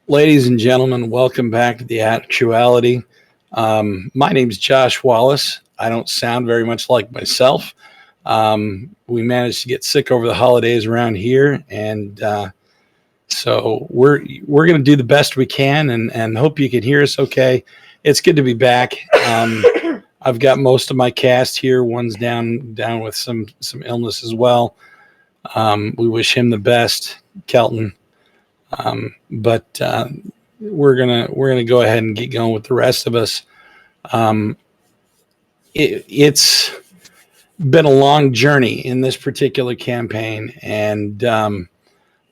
Ladies and gentlemen, welcome back to The Actuality. My name is Josh Wallace. I don't sound very much like myself. We managed to get sick over the holidays around here, and so we're going to do the best we can, and hope you can hear us okay. It's good to be back. I've got most of my cast here. One's down with some illness as well. We wish him the best, Kelton. But we're gonna go ahead and get going with the rest of us. It's been a long journey in this particular campaign, and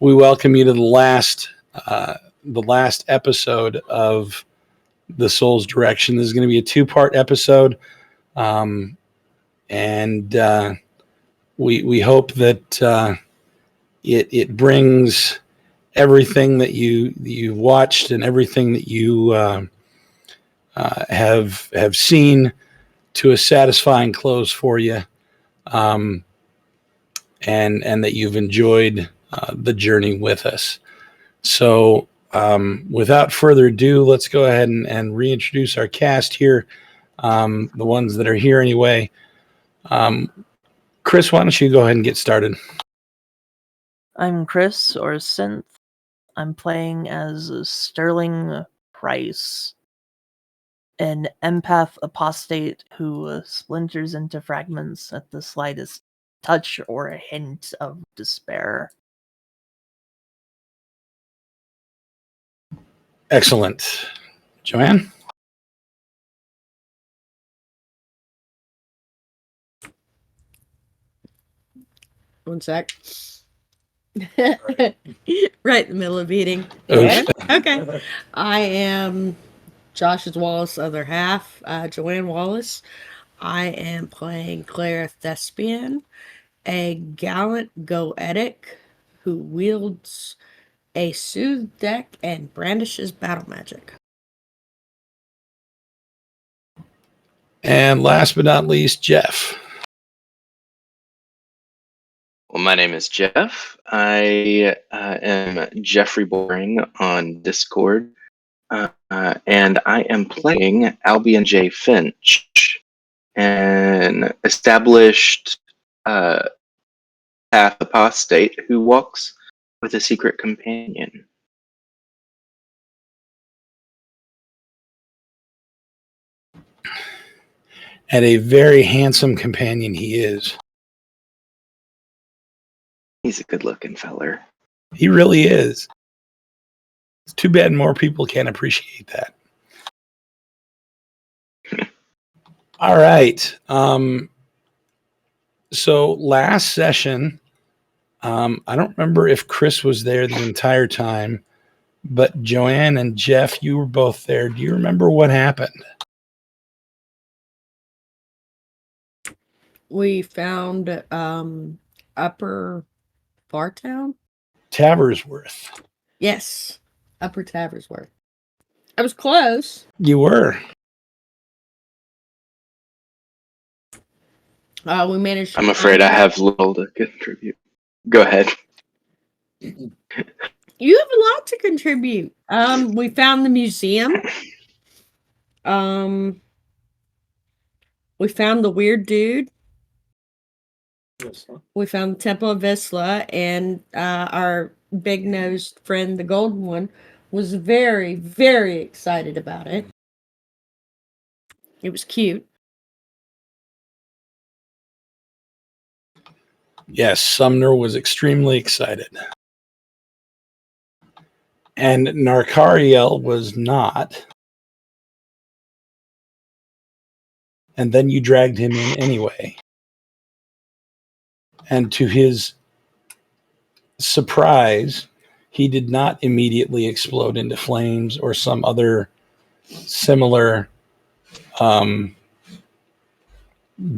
we welcome you to the last episode of the Soul's Direction. This is going to be a 2-part episode, and we hope that it brings everything that you watched and everything that you have seen to a satisfying close for you, and that you've enjoyed the journey with us. So without further ado, let's go ahead and reintroduce our cast here, the ones that are here anyway. Chris, why don't you go ahead and get started? I'm Chris, or Synth. I'm playing as Sterling Price, an empath apostate who splinters into fragments at the slightest touch or a hint of despair. Excellent. Joanne? One sec. Right in the middle of eating. Okay. I am Josh's Wallace other half, Joanne Wallace. I am playing Claire Thespian, a gallant goetic who wields a soothe deck and brandishes battle magic. And last but not least, Jeff. Well, my name is Jeff. I am Jeffrey Boring on Discord, and I am playing Albion J. Finch, an established path apostate who walks with a secret companion. And a very handsome companion he is. He's a good-looking feller. He really is. It's too bad more people can't appreciate that. All right. So last session, I don't remember if Chris was there the entire time, but Joanne and Jeff, you were both there. Do you remember what happened? We found Upper Fartown? Taversworth. Yes, Upper Taversworth. I was close. You were. We managed. I'm afraid I have little to contribute. Go ahead. You have a lot to contribute. We found the museum. We found the weird dude. We found the Temple of Vislae, and our big-nosed friend, the golden one, was very, very excited about it. It was cute. Yes, Sumner was extremely excited. And Narkariel was not. And then you dragged him in anyway. And to his surprise, he did not immediately explode into flames or some other similar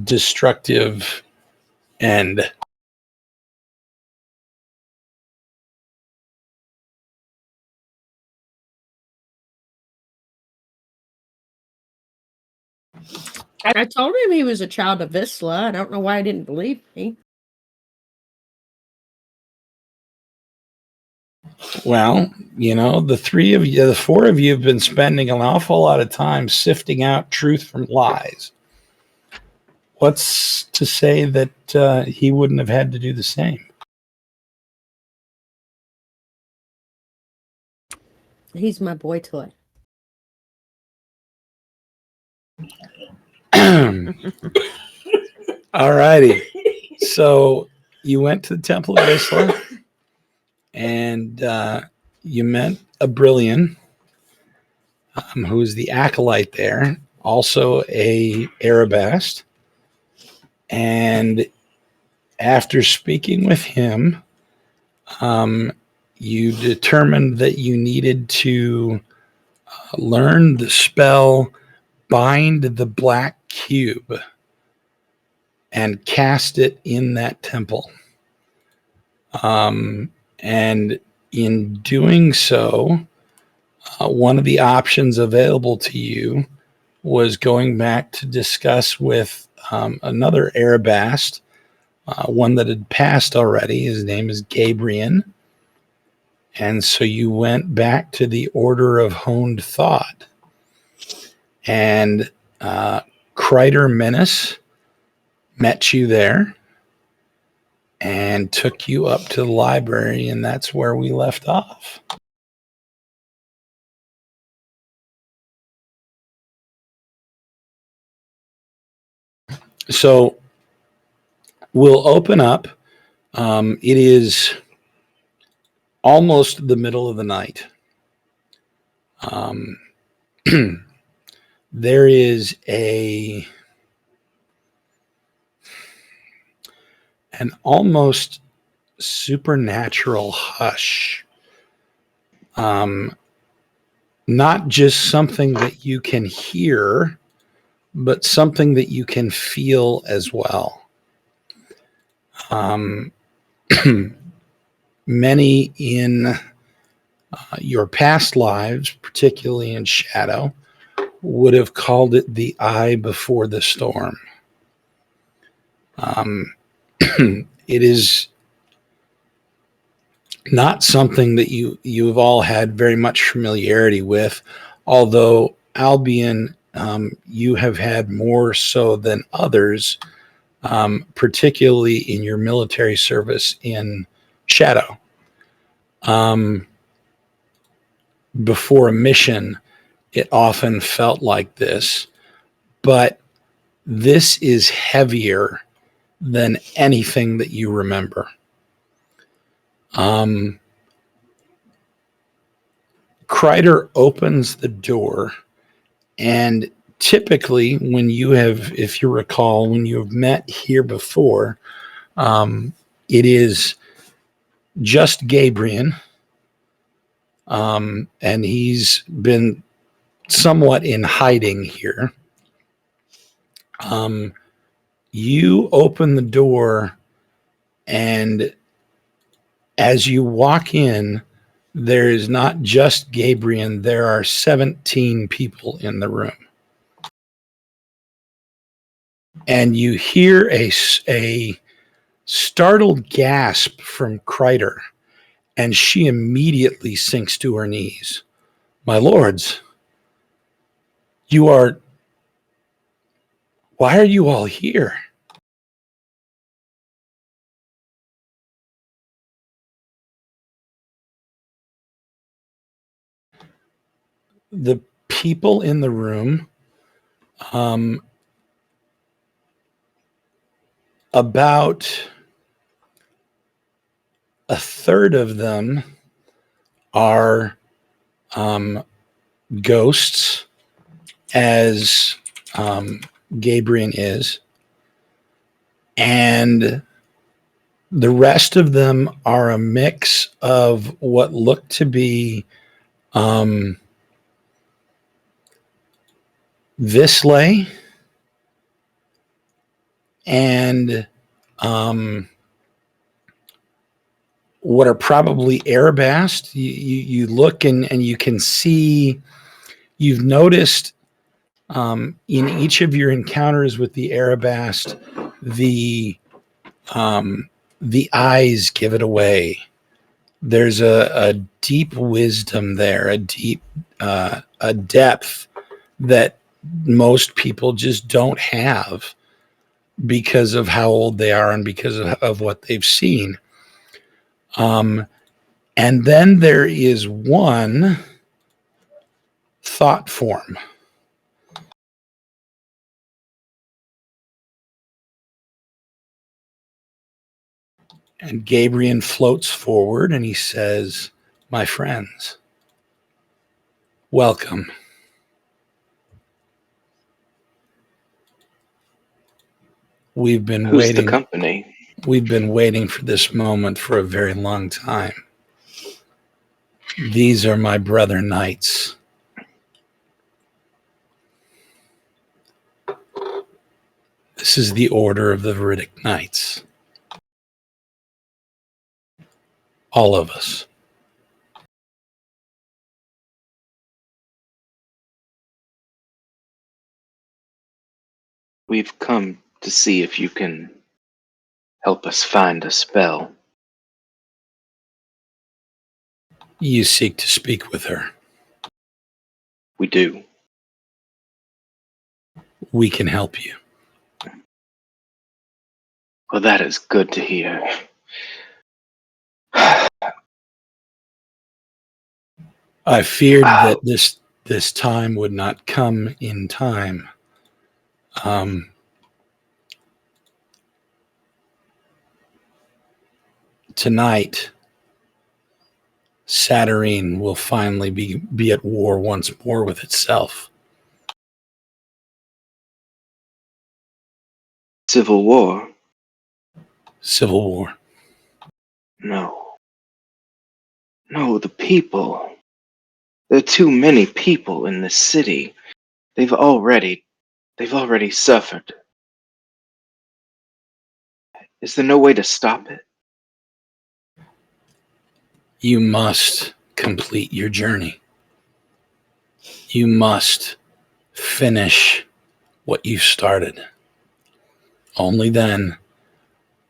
destructive end. I told him he was a child of Vislae. I don't know why he didn't believe me. Well, the three of you, the four of you have been spending an awful lot of time sifting out truth from lies. What's to say that he wouldn't have had to do the same? He's my boy toy. All righty. So you went to the Temple of Vislae, and you met a Brillian, who is the acolyte there, also a Arabast. And after speaking with him, you determined that you needed to learn the spell Bind the Black Cube and cast it in that temple. And in doing so, one of the options available to you was going back to discuss with another Arabast, one that had passed already. His name is Gabrian. And so you went back to the Order of Honed Thought. And Kreider Menace met you there and took you up to the library, and that's where we left off. So we'll open up. It is almost the middle of the night. There is an almost supernatural hush. Not just something that you can hear, but something that you can feel as well. Many in your past lives, particularly in Shadow, would have called it the eye before the storm. It is not something that you've all had very much familiarity with, although Albion, you have had more so than others, particularly in your military service in Shadow. Before a mission, it often felt like this, but this is heavier than anything that you remember. Kreider opens the door, and typically when you have, if you recall, when you have met here before, it is just Gabrian, and he's been somewhat in hiding here. You open the door, and as you walk in, there is not just Gabriel, there are 17 people in the room. And you hear a startled gasp from Kreider, and she immediately sinks to her knees. My lords, why are you all here? The people in the room, about a third of them are ghosts, as Gabriel is, and the rest of them are a mix of what look to be Vislae and what are probably Arabast. You look and you can see, you've noticed in each of your encounters with the Arabast, the eyes give it away. There's a deep wisdom there, a depth that most people just don't have because of how old they are and because of what they've seen. And then there is one thought form. And Gabriel floats forward and he says, "My friends, welcome. We've been Who's the waiting. company? We've been waiting for this moment for a very long time. These are my brother knights. This is the order of the Viridic Knights. All of us. We've come to see if you can help us find a spell." You seek to speak with her. We do. We can help you. Well, that is good to hear. I feared that this time would not come in time. Tonight, Satyrine will finally be at war once more with itself. Civil war? Civil war. No. No, the people. There are too many people in this city. They've already suffered. Is there no way to stop it? You must complete your journey. You must finish what you started. Only then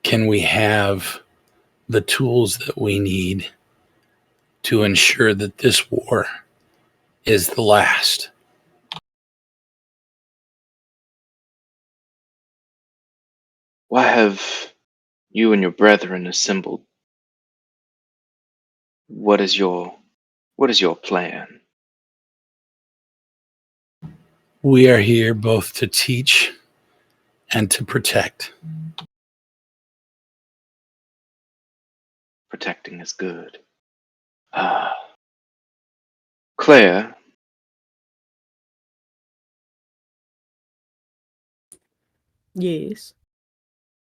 can we have the tools that we need to ensure that this war is the last. Why have you and your brethren assembled? What is your plan? We are here both to teach and to protect. Protecting is good. Claire, Yes.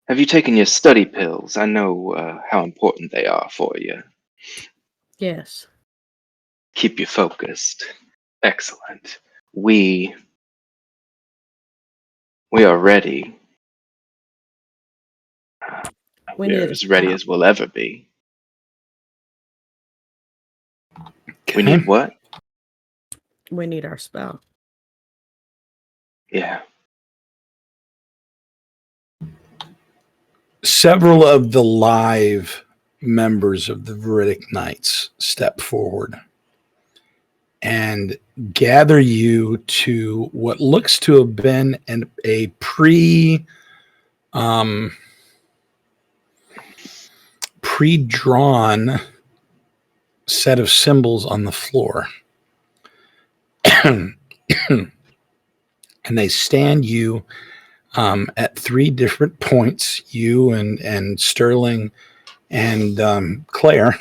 have you taken your study pills? I know how important they are for you. Yes. Keep you focused. Excellent. We are ready. We We're need as ready as we'll ever be. We need what? we need our spell. Yeah. Several of the live members of the Viridic Knights step forward and gather you to what looks to have been a pre-drawn set of symbols on the floor. And they stand you at three different points, you and Sterling and Claire.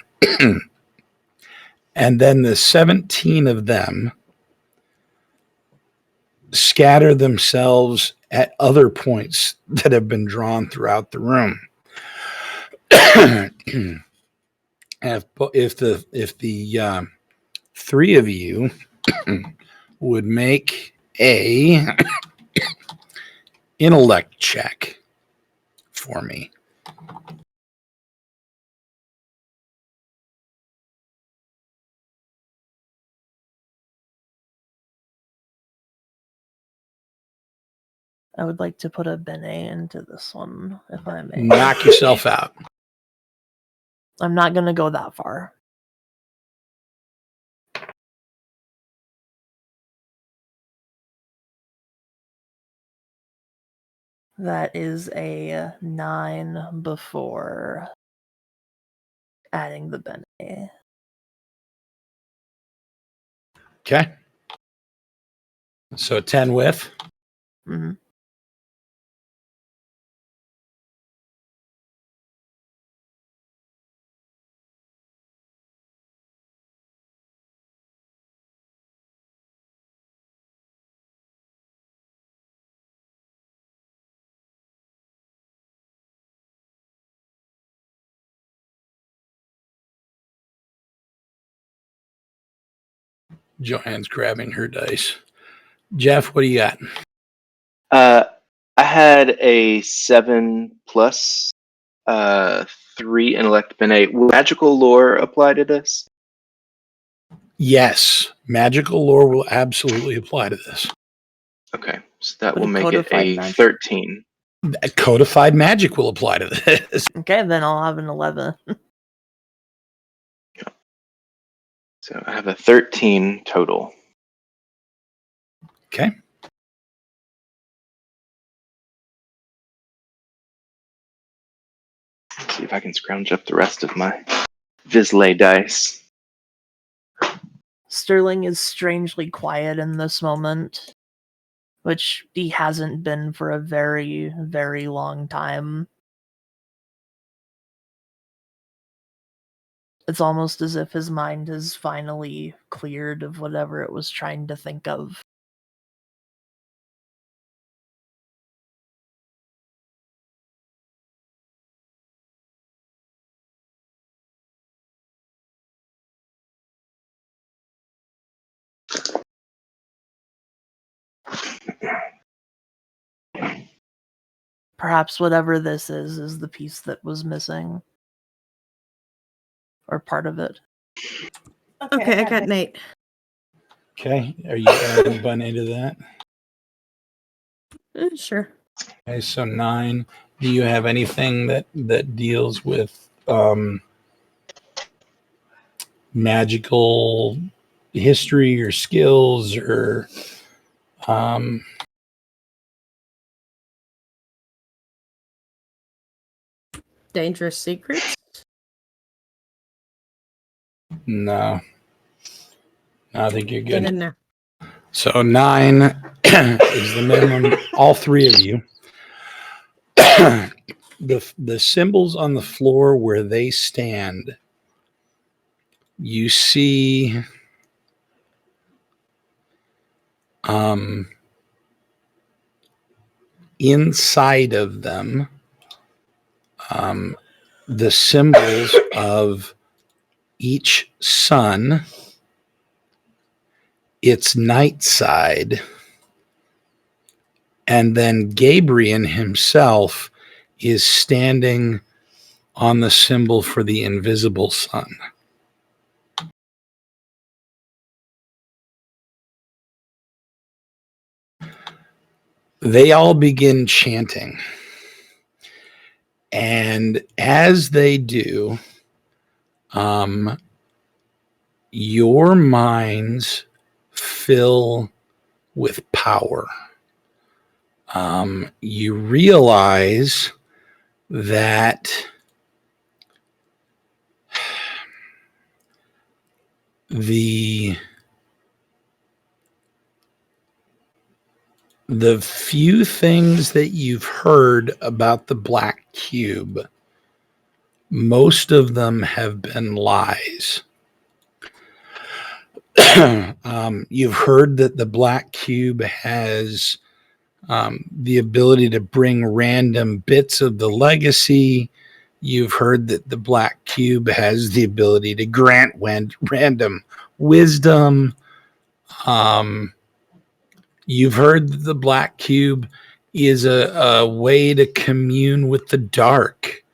And then the 17 of them scatter themselves at other points that have been drawn throughout the room. if the three of you would make a intellect check for me. I would like to put a Bene into this one, if I may. Knock yourself out. I'm not going to go that far. That is a 9 before adding the Bene. Okay. So 10 with. Mm-hmm. Joanne's grabbing her dice. Jeff, what do you got? I had a 7 plus 3 intellect bene. Will magical lore apply to this? Yes, magical lore will absolutely apply to this. Okay, so that Would will a make it codified a magic- 13. Codified magic will apply to this. Okay, then I'll have an 11. So I have a 13 total. Okay. Let's see if I can scrounge up the rest of my Vislae dice. Sterling is strangely quiet in this moment, which he hasn't been for a very, very long time. It's almost as if his mind has finally cleared of whatever it was trying to think of. Perhaps whatever this is the piece that was missing. Or part of it. Okay, I got an 8. Okay. Are you adding Bene to that? Sure. Okay, so 9. Do you have anything that deals with magical history or skills or Dangerous secrets? no? I think you're Get good. in there. So 9 is the minimum. All 3 of you. The symbols on the floor where they stand, you see inside of them the symbols of each sun, its night side, and then Gabriel himself is standing on the symbol for the invisible sun. They all begin chanting. And as they do, your minds fill with power. You realize that the few things that you've heard about the black cube, most of them have been lies. You've heard that the black cube has the ability to bring random bits of the legacy. You've heard that the black cube has the ability to grant random wisdom. You've heard that the black cube is a way to commune with the dark.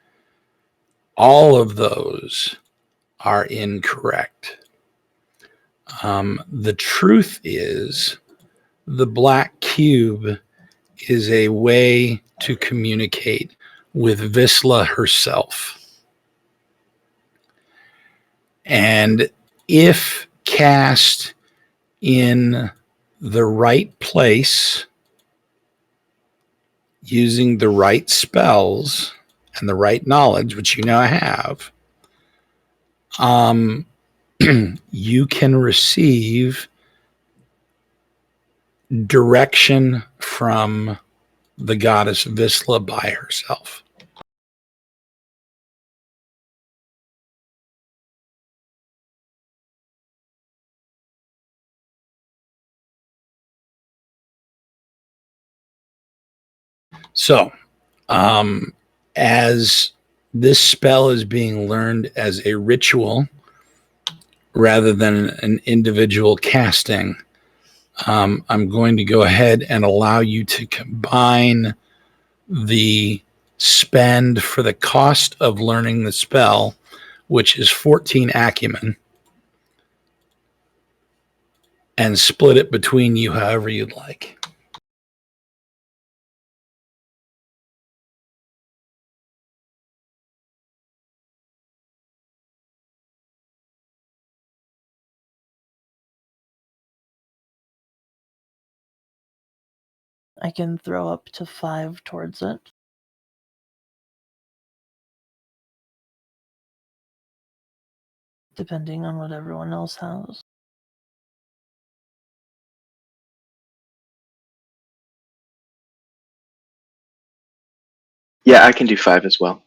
All of those are incorrect. The truth is, the black cube is a way to communicate with Vislae herself. And if cast in the right place, using the right spells and the right knowledge, which you now have, you can receive direction from the goddess Vislae by herself. So, as this spell is being learned as a ritual rather than an individual casting, I'm going to go ahead and allow you to combine the spend for the cost of learning the spell, which is 14 acumen, and split it between you however you'd like. I can throw up to 5 towards it. Depending on what everyone else has. Yeah, I can do 5 as well.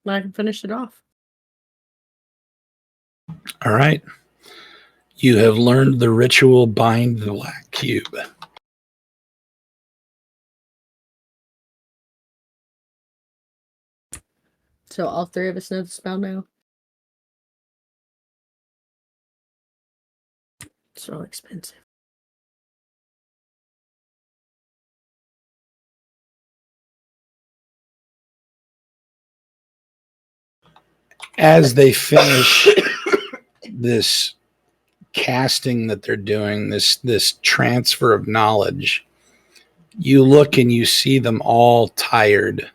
I can finish it off. All right. You have learned the ritual bind the black cube. So all 3 of us know the spell now. It's really expensive. As they finish this casting that they're doing, this transfer of knowledge, you look and you see them all tired.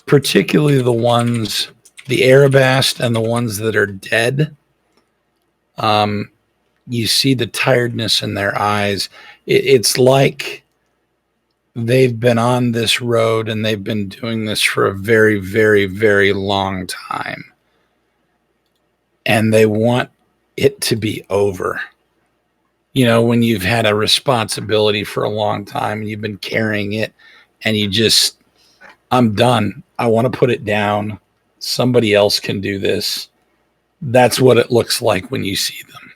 Particularly the ones, the Arabast and the ones that are dead. You see the tiredness in their eyes. It's like they've been on this road and they've been doing this for a very, very, very long time. And they want it to be over. You know, when you've had a responsibility for a long time and you've been carrying it and you just, I'm done. I want to put it down. Somebody else can do this. That's what it looks like when you see them.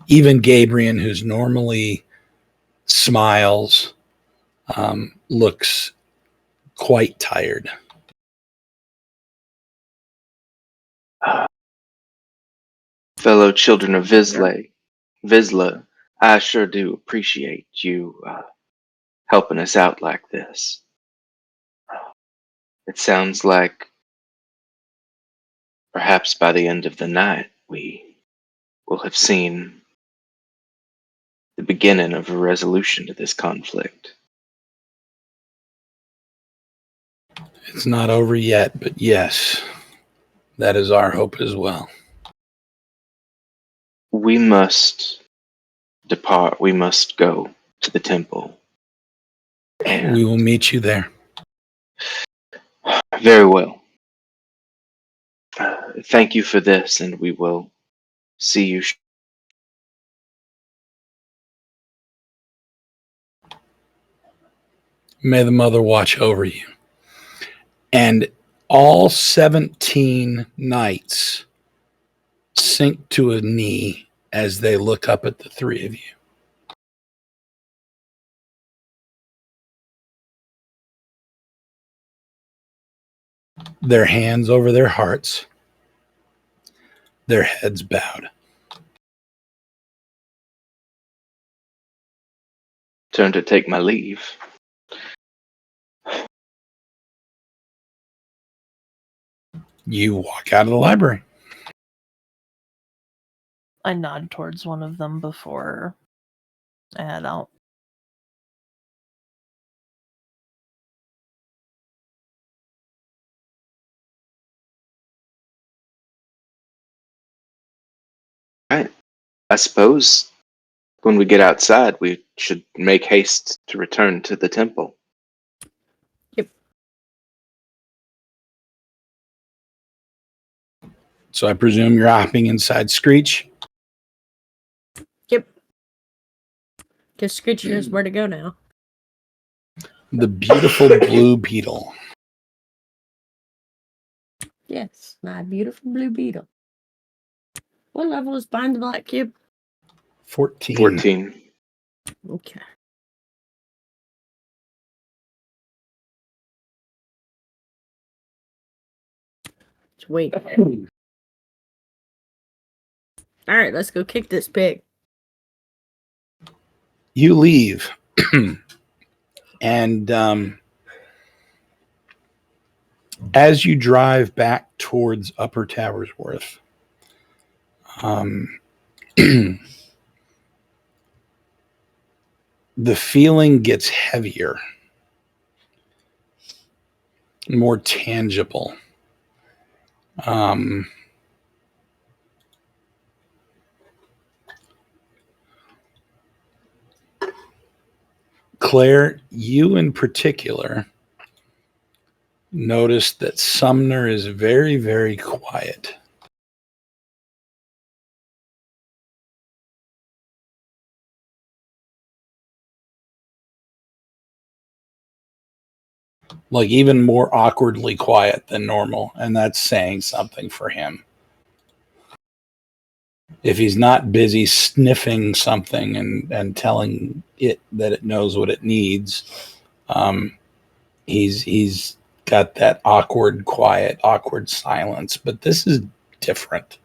Even Gabriel, who's normally smiles, looks quite tired. Fellow children of Vislae, I sure do appreciate you helping us out like this. It sounds like perhaps by the end of the night we will have seen the beginning of a resolution to this conflict. It's not over yet, but yes, that is our hope as well. We must depart. We must go to the temple. And We will meet you there. very well. Thank you for this, and we will see you. May the Mother watch over you. And all 17 knights sink to a knee as they look up at the 3 of you. Their hands over their hearts, their heads bowed. Turn to take my leave. You walk out of the library. I nod towards one of them before I head out. I suppose when we get outside, we should make haste to return to the temple. Yep. So I presume you're hopping inside Screech. Yep. Because Screech knows where to go now. The beautiful blue beetle. Yes, my beautiful blue beetle. What level is Bind the Black Cube? 14. 14. Okay. Let's wait. All right, let's go kick this pig. You leave. And as you drive back towards Upper Towersworth, the feeling gets heavier, more tangible. Claire, you in particular notice that Sumner is very, very quiet. Like even more awkwardly quiet than normal, and that's saying something for him. If he's not busy sniffing something and telling it that it knows what it needs, he's got that awkward, quiet, awkward silence. But this is different.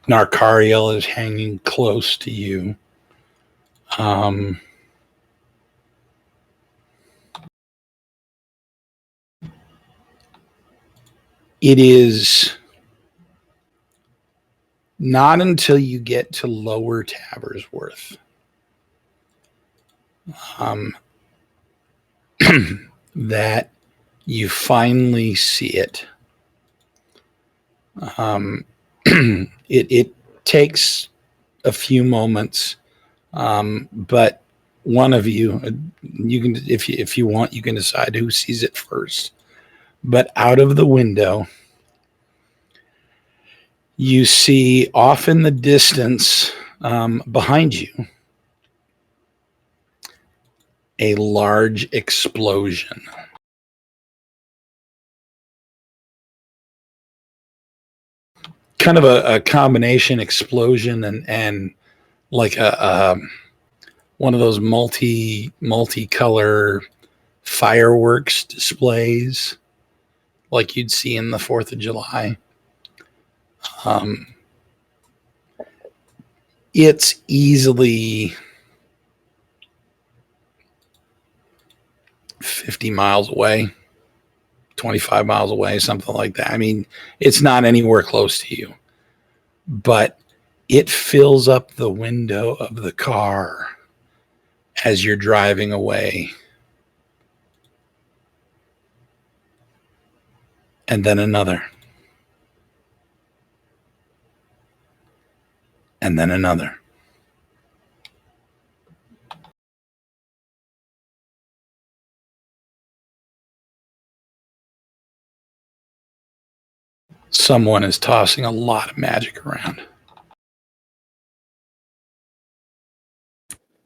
Narcariel is hanging close to you. It is not until you get to Lower Tabersworth that you finally see it. It takes a few moments, but one of you can, if you want, you can decide who sees it first. But out of the window, you see off in the distance, behind you, a large explosion. Kind of a combination explosion and like a one of those multicolor fireworks displays like you'd see in the 4th of July. It's easily 50 miles away, 25 miles away, something like that. I mean, it's not anywhere close to you, but it fills up the window of the car as you're driving away. And then another. And then another. Someone is tossing a lot of magic around.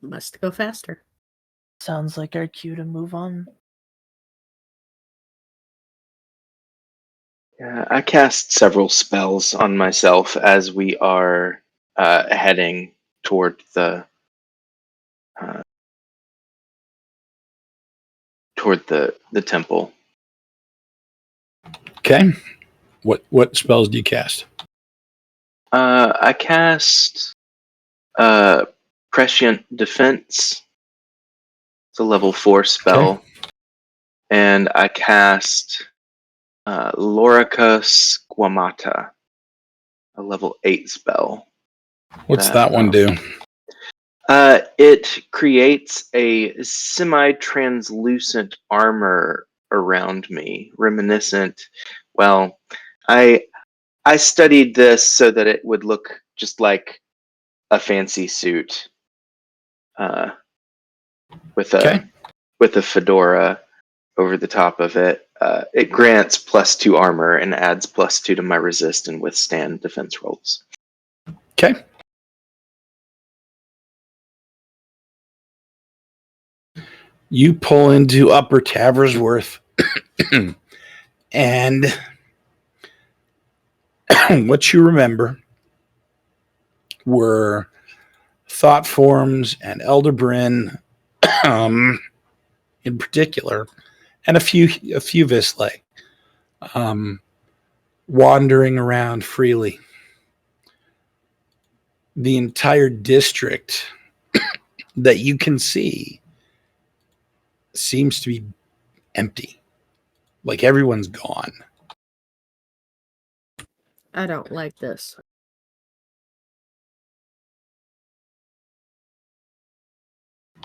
Must go faster. Sounds like our cue to move on. Yeah, I cast several spells on myself as we are heading toward the temple. Okay. What spells do you cast? I cast Prescient Defense. It's a level 4 spell. Okay. and I cast Lorica Squamata, a level 8 spell. What's that one do? It creates a semi-translucent armor around me, reminiscent. Well, I studied this so that it would look just like a fancy suit, with Okay. a fedora over the top of it. It grants +2 armor and adds +2 to my resist and withstand defense rolls. Okay. You pull into Upper Taversworth, and what you remember were thought forms and Elder Bryn, in particular, and a few Vislae, wandering around freely. The entire district that you can see seems to be empty, like everyone's gone. I don't like this.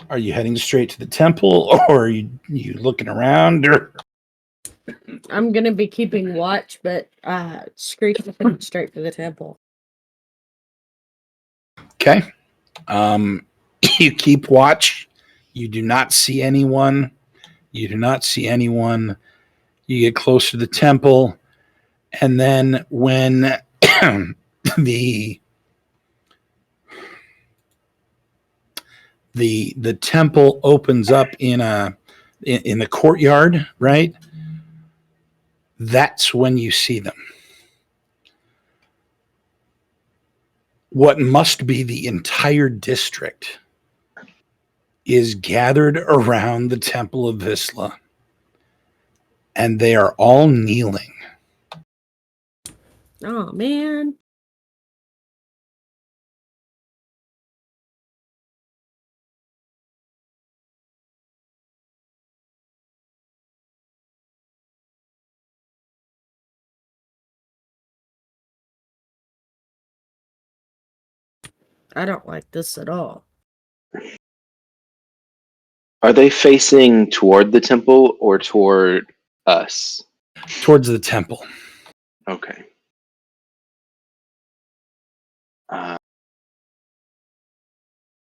Are you heading straight to the temple, or are you looking around? Or I'm gonna be keeping watch, but screeching straight for the temple. okay, you keep watch. You do not see anyone. You do not see anyone. You get close to the temple, and then when the temple opens up in the courtyard, right? That's when you see them. What must be the entire district is gathered around the Temple of Vislae, and they are all kneeling. Oh man. I don't like this at all. Are they facing toward the temple or toward us? Towards the temple. Okay.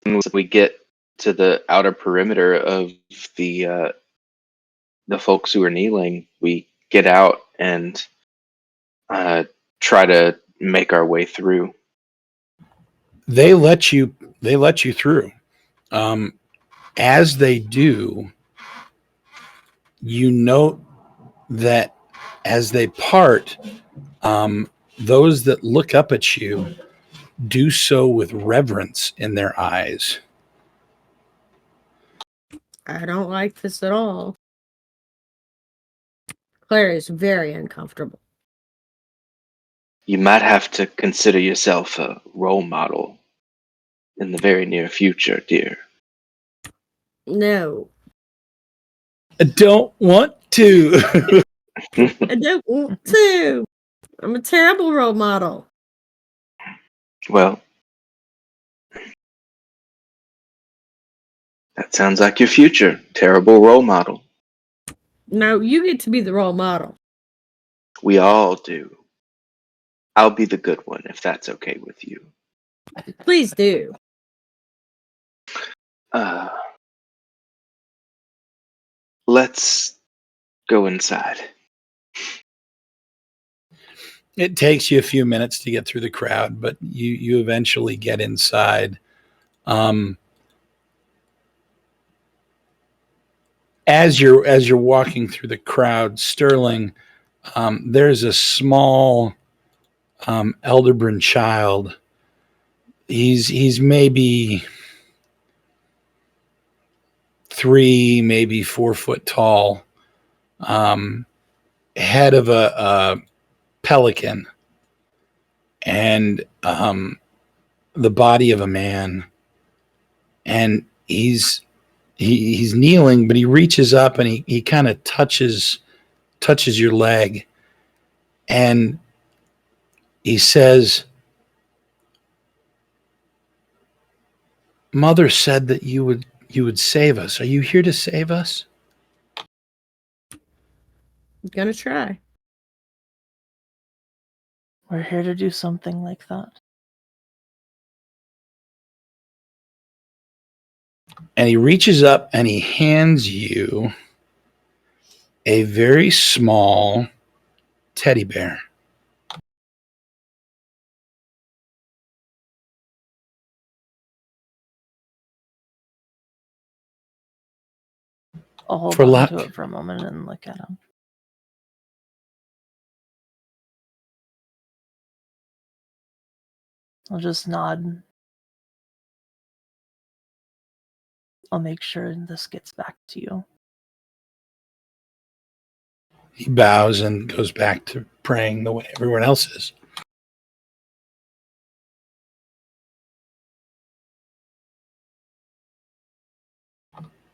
When we get to the outer perimeter of the folks who are kneeling, we get out and try to make our way through. They let you through. As they do, you note that as they part, those that look up at you do so with reverence in their eyes. I don't like this at all. Claire is very uncomfortable. You might have to consider yourself a role model in the very near future, dear. No. I don't want to. I don't want to. I'm a terrible role model. Well, that sounds like your future. Terrible role model. No, you get to be the role model. We all do. I'll be the good one if that's okay with you. Please do. Let's go inside. It takes you a few minutes to get through the crowd, but you eventually get inside. As you're walking through the crowd, Sterling, there's a small Elderbryn child. He's maybe 3, maybe 4 foot tall, head of a pelican, and the body of a man, and he's he's kneeling, but he reaches up and he kind of touches your leg, and he says, "Mother said that you would save us. Are you here to save us?" I'm gonna try. We're here to do something like that. And he reaches up and he hands you a very small teddy bear. I'll hold For on luck. to it for a moment and look at him. I'll just nod. I'll make sure this gets back to you. He bows and goes back to praying the way everyone else is.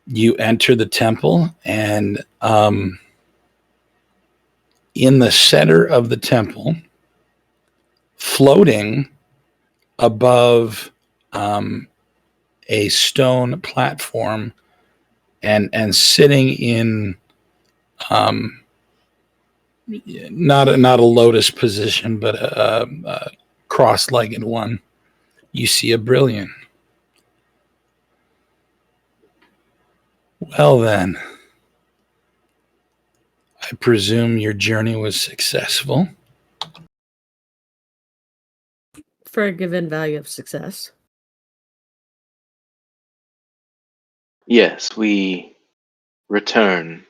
You enter the temple, and in the center of the temple, floating above a stone platform and sitting in not a lotus position, but a cross-legged one, you see a brilliant. Well then, I presume your journey was successful. For a given value of success. Yes, we return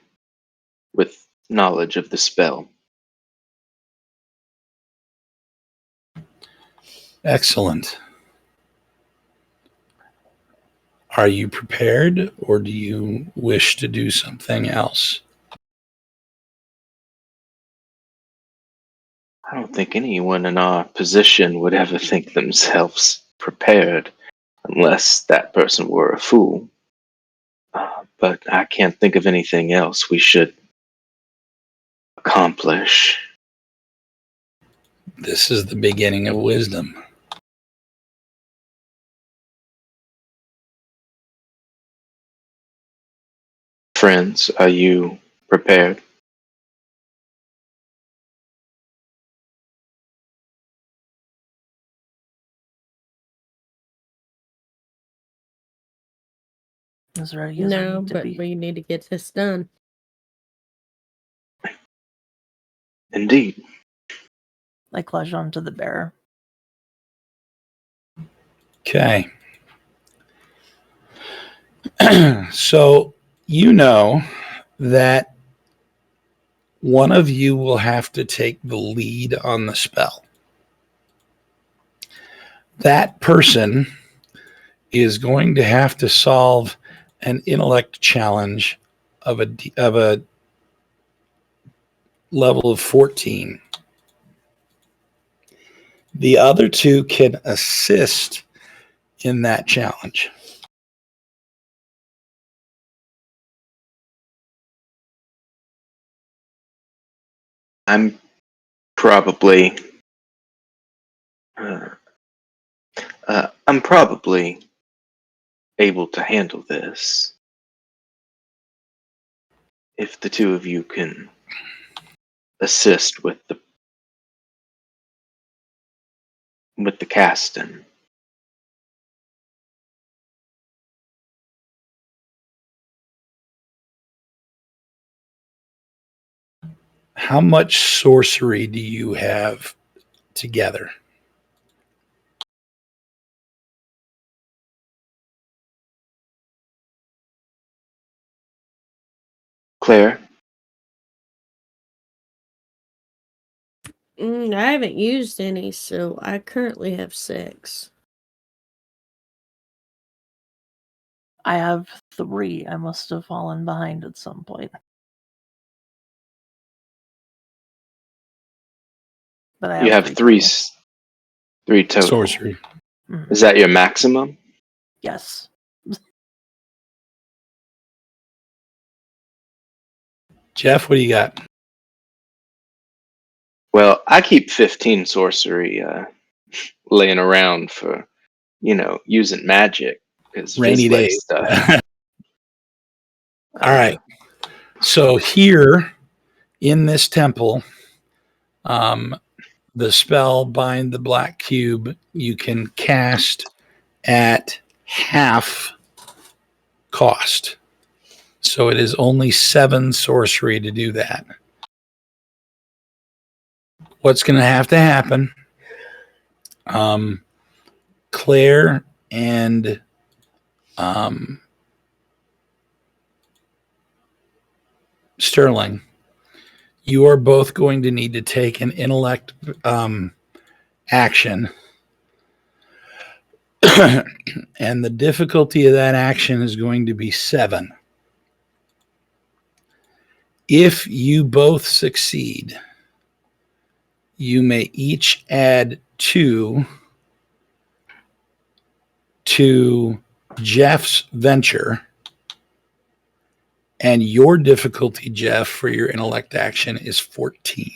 with knowledge of the spell. Excellent. Are you prepared, or do you wish to do something else? I don't think anyone in our position would ever think themselves prepared unless that person were a fool. But I can't think of anything else we should accomplish. This is the beginning of wisdom. Friends, are you prepared? As ready as I No, need to but be. we need to get this done. Indeed. I clutch onto the bear. Okay. So you know that one of you will have to take the lead on the spell. That person is going to have to solve an intellect challenge of a level of 14. The other two can assist in that challenge. I'm probably I'm probably able to handle this if the two of you can assist with the casting. How much sorcery do you have together? Claire, I haven't used any, so I currently have 6. I have 3. I must have fallen behind at some point. But I you have 3 three total. Sorcery. total. Is that your maximum? Yes. Jeff, what do you got? Well, I keep 15 sorcery laying around for, using magic because Rainy Vislae days. stuff. All right. So here in this temple, the spell Bind the Black Cube you can cast at half cost. So it is only 7 sorcery to do that. What's going to happen? Claire and Sterling, you are both going to need to take an intellect action. And the difficulty of that action is going to be 7. If you both succeed, you may each add 2 to Jeff's venture, and your difficulty, Jeff, for your intellect action is 14.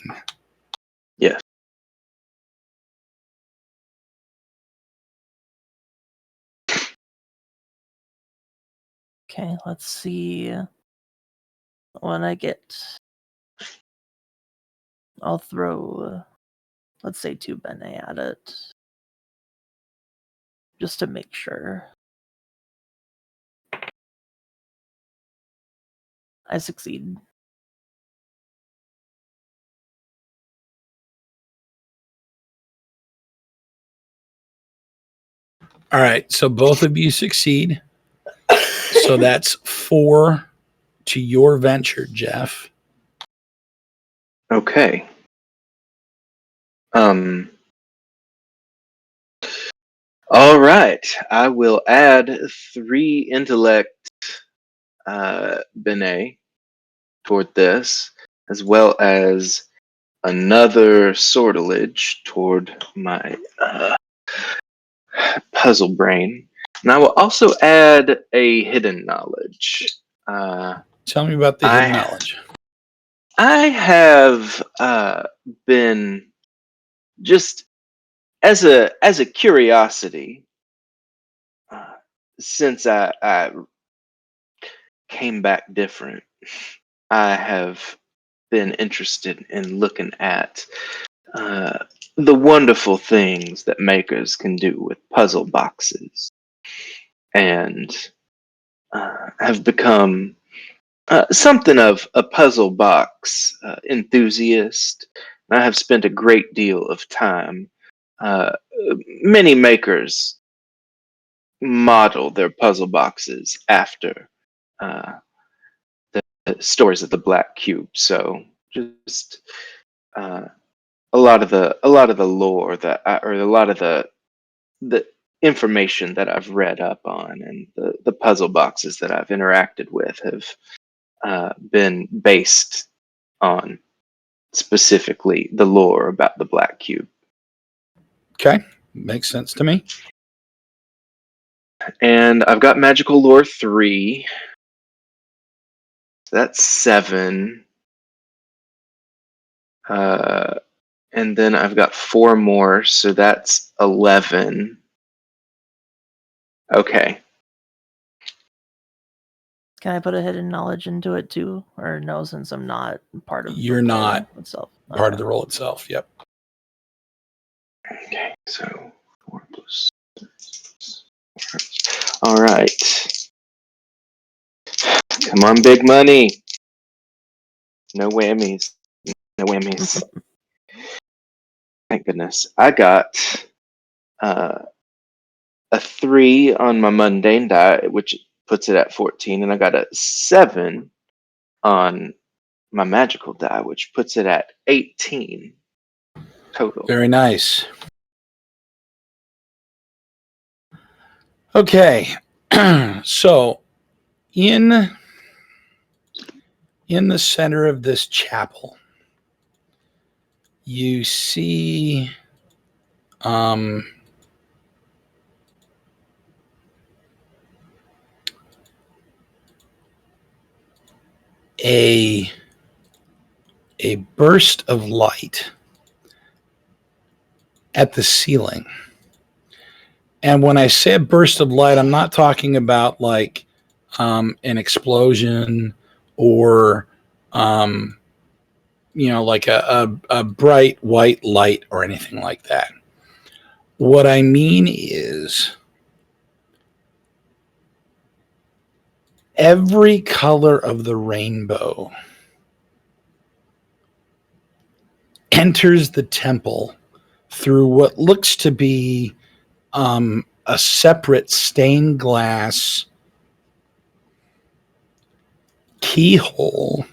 Yes. Okay, let's see. When I get, I'll throw, let's say 2 bene at it, just to make sure. I succeed. All right, so both of you succeed. So that's 4 to your venture, Jeff. Okay. All right. I will add 3 intellect bene toward this, as well as another sortilege toward my puzzle brain. And I will also add a hidden knowledge. Tell me about the hidden knowledge. I have been just as a curiosity since I came back different. I have been interested in looking at the wonderful things that makers can do with puzzle boxes, and have become something of a puzzle box enthusiast. I have spent a great deal of time. Many makers model their puzzle boxes after the stories of the Black Cube. So just a lot of the lore or a lot of the information that I've read up on, and the puzzle boxes that I've interacted with have been based on specifically the lore about the Black Cube. Okay, makes sense to me. And I've got Magical Lore 3. That's 7. And then I've got 4 more, so that's 11. Okay. Can I put a hidden knowledge into it too? Or no, since I'm not part of You're the not roll itself. part of the roll itself. Yep. Okay, so 4 plus 4. All right. Come on, big money. No whammies. No whammies. Thank goodness. I got a 3 on my mundane die, which puts it at 14, and I got a 7 on my magical die, which puts it at 18 total. Very nice. Okay. So in the center of this chapel, you see a a burst of light at the ceiling. And when I say a burst of light, I'm not talking about like an explosion or like a bright white light or anything like that. What I mean is every color of the rainbow enters the temple through what looks to be a separate stained glass keyhole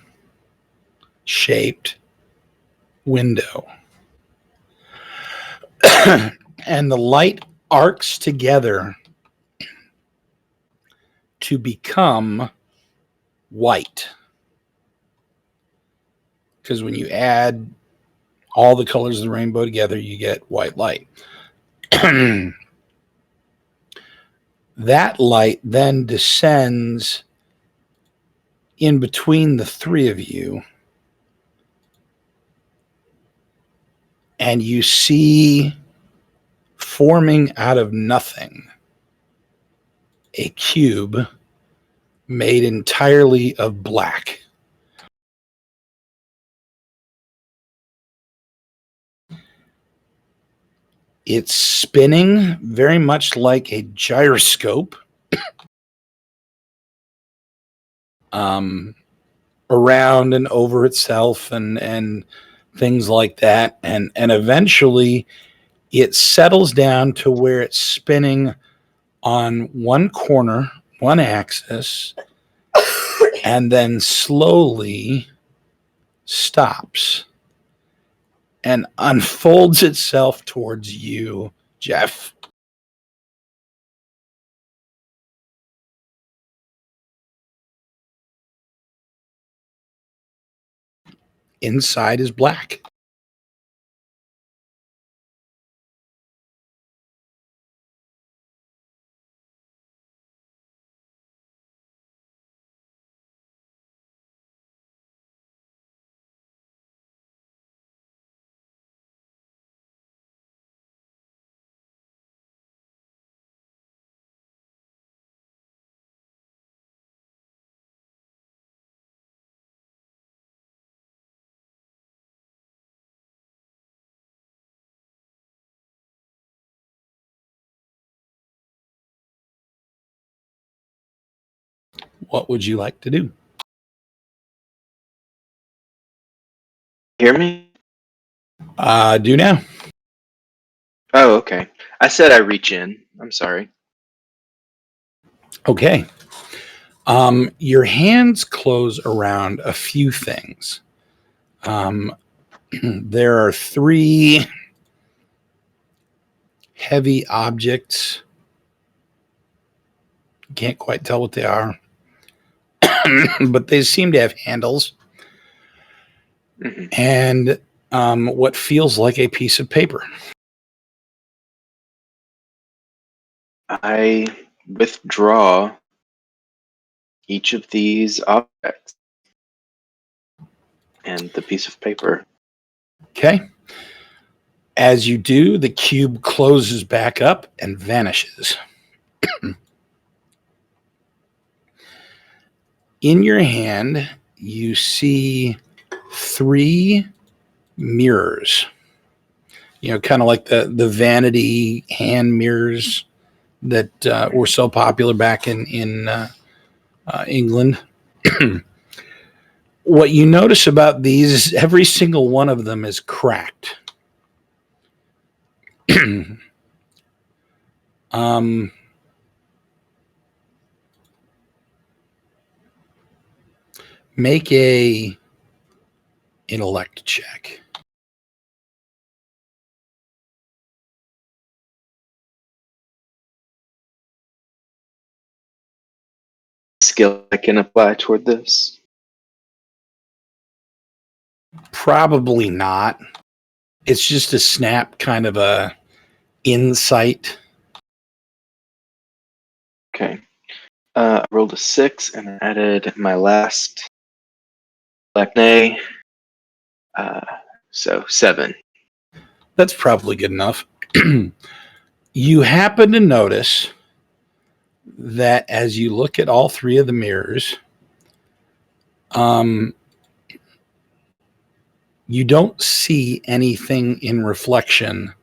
shaped window. And the light arcs together to become white. Because when you add all the colors of the rainbow together, you get white light. That light then descends in between the three of you, and you see forming out of nothing a cube made entirely of black. It's spinning very much like a gyroscope around and over itself and things like that. And eventually it settles down to where it's spinning on one corner, one axis, and then slowly stops and unfolds itself towards you, Jeff. Inside is black. What would you like to do? Hear me? Do now. Oh, okay. I said I reach in. I'm sorry. Okay. Your hands close around a few things. There are three heavy objects. Can't quite tell what they are, but they seem to have handles. Hmm. And what feels like a piece of paper. I withdraw each of these objects and the piece of paper. Okay. As you do, the cube closes back up and vanishes. In your hand, you see three mirrors. Kind of like the vanity hand mirrors that were so popular back in England. What you notice about these is every single one of them is cracked. Make a intellect check. Skill I can apply toward this. Probably not. It's just a snap kind of a insight. Okay. I rolled a 6 and I added my last Lacnay. So 7. That's probably good enough. You happen to notice that as you look at all 3 of the mirrors, you don't see anything in reflection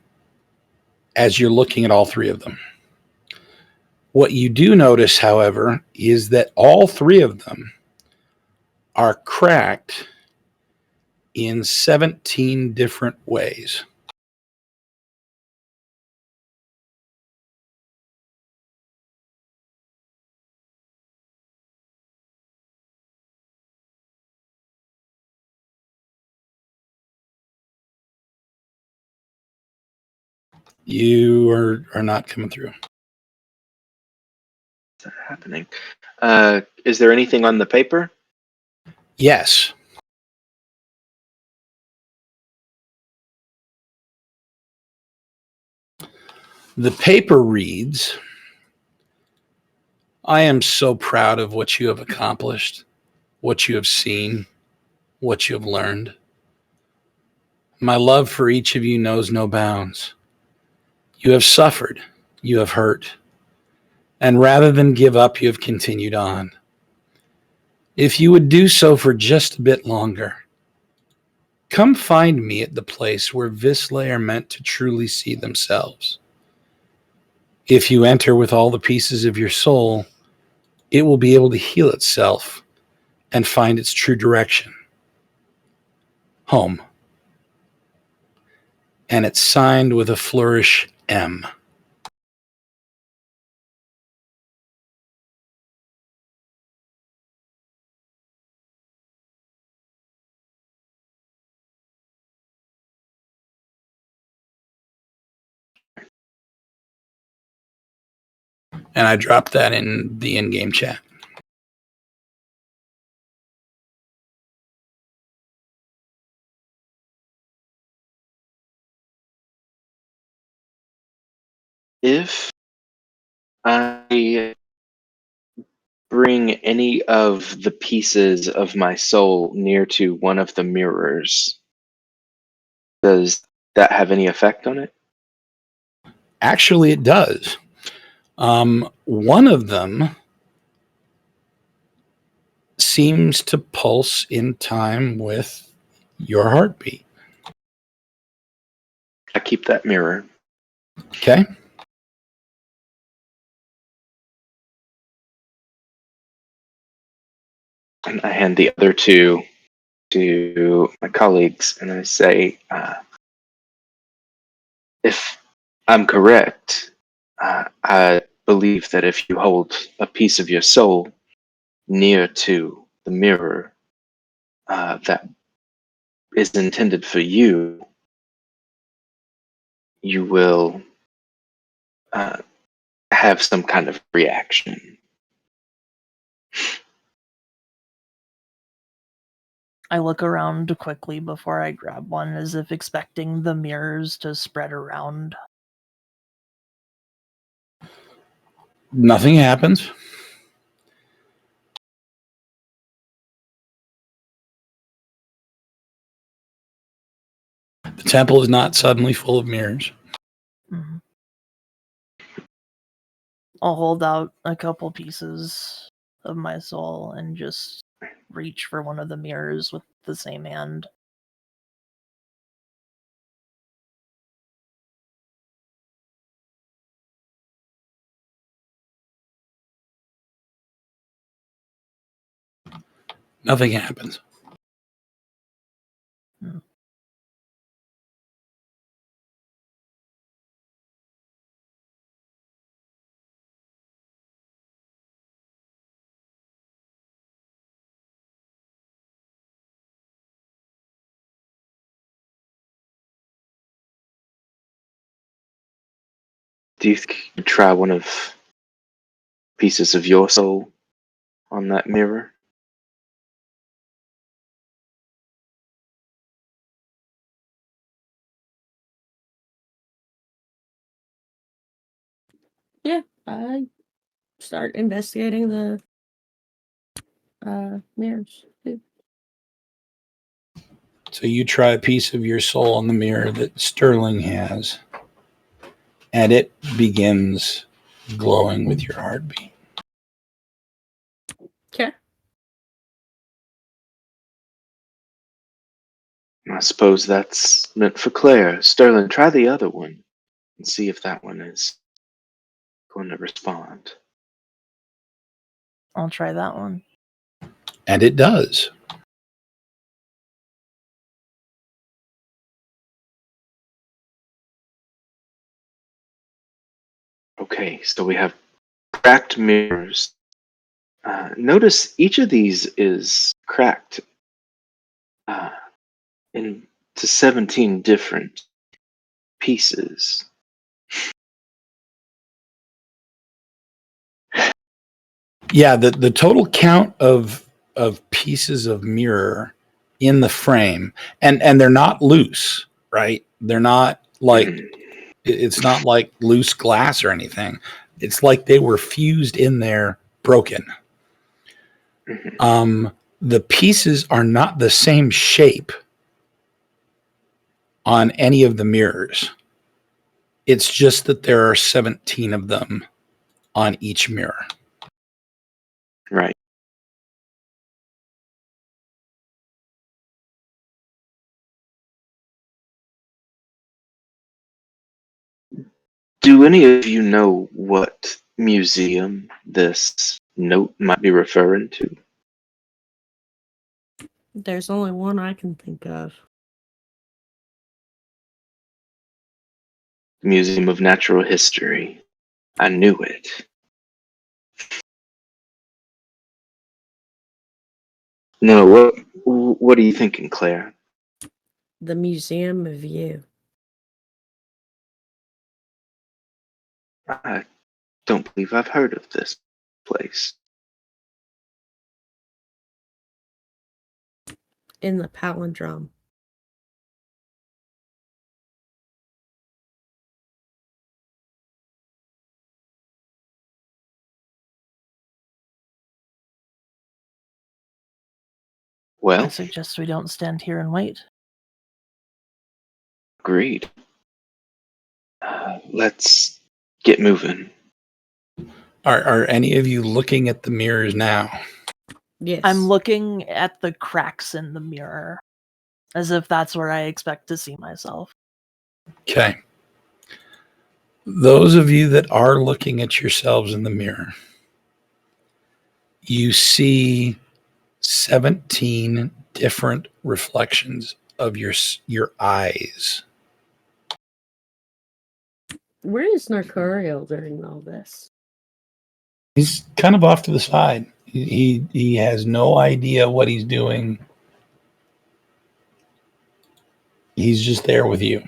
as you're looking at all 3 of them. What you do notice, however, is that all 3 of them are cracked in 17 different ways. You are not coming through. What's happening? Is there anything on the paper? Yes. The paper reads, I am so proud of what you have accomplished, what you have seen, what you have learned. My love for each of you knows no bounds. You have suffered, you have hurt, and rather than give up, you have continued on. If you would do so for just a bit longer, come find me at the place where Vislae are meant to truly see themselves. If you enter with all the pieces of your soul, it will be able to heal itself and find its true direction. Home. And it's signed with a flourish M. And I dropped that in the in-game chat. If I bring any of the pieces of my soul near to one of the mirrors, does that have any effect on it? Actually, it does. One of them seems to pulse in time with your heartbeat. I keep that mirror. Okay. And I hand the other 2 to my colleagues, and I say, if I'm correct, I believe that if you hold a piece of your soul near to the mirror that is intended for you, you will have some kind of reaction. I look around quickly before I grab one, as if expecting the mirrors to spread around. Nothing happens. The temple is not suddenly full of mirrors. Mhm. I'll hold out a couple pieces of my soul and just reach for one of the mirrors with the same hand. Nothing happens. Hmm. Do you think you could try one of pieces of your soul on that mirror? Yeah, I start investigating the mirrors. Too. So you try a piece of your soul in the mirror that Sterling has, and it begins glowing with your heartbeat. Okay. I suppose that's meant for Claire. Sterling, try the other one and see if that one is going to respond. I'll try that one. And it does. Okay, so we have cracked mirrors. Notice each of these is cracked into 17 different pieces. Yeah, the total count of pieces of mirror in the frame, and they're not loose, right? They're not like it's not like loose glass or anything. It's like they were fused in there, broken. The pieces are not the same shape on any of the mirrors. It's just that there are 17 of them on each mirror. Right. Do any of you know what museum this note might be referring to? There's only one I can think of. Museum of Natural History. I knew it. No, what are you thinking, Claire? The Museum of You. I don't believe I've heard of this place. In the palindrome. I Well, suggest we don't stand here and wait. agreed. Let's get moving. Are any of you looking at the mirrors now? Yes. I'm looking at the cracks in the mirror, as if that's where I expect to see myself. Okay. Those of you that are looking at yourselves in the mirror, you see 17 different reflections of your eyes. Where is Narcorio during all this? He's kind of off to the side. He has no idea what he's doing. He's just there with you.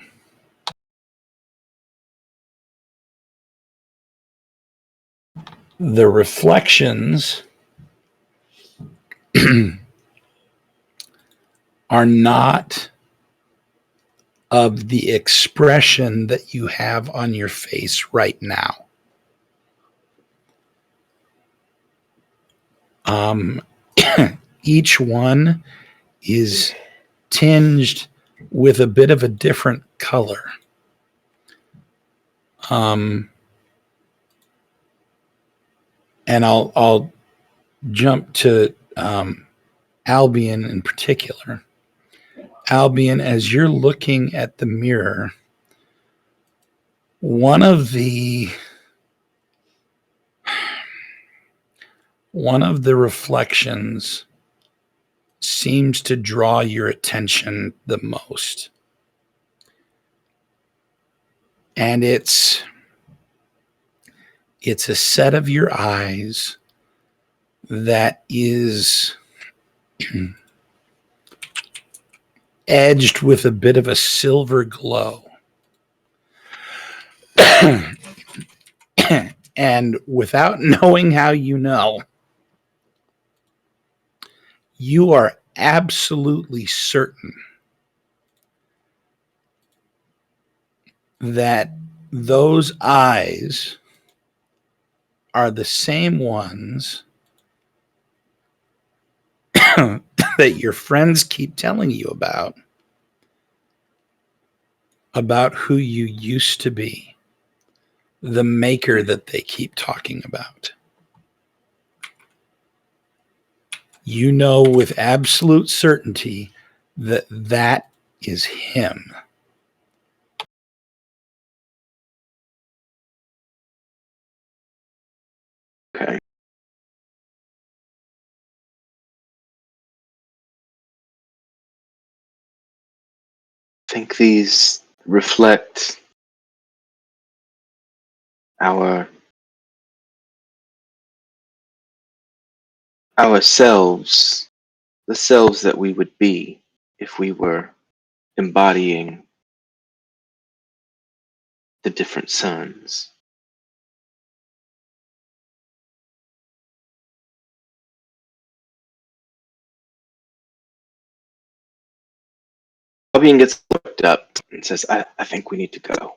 The reflections are not of the expression that you have on your face right now. Each one is tinged with a bit of a different color. And I'll jump to Albion in particular. Albion, as you're looking at the mirror, one of the reflections seems to draw your attention the most. And it's a set of your eyes that is edged with a bit of a silver glow. And without knowing how you know, you are absolutely certain that those eyes are the same ones that your friends keep telling you about, about who you used to be, the maker that they keep talking about. You know with absolute certainty that that is him. Okay. I think these reflect our ourselves, the selves that we would be if we were embodying the different suns. Fabian gets looked up and says, I think we need to go.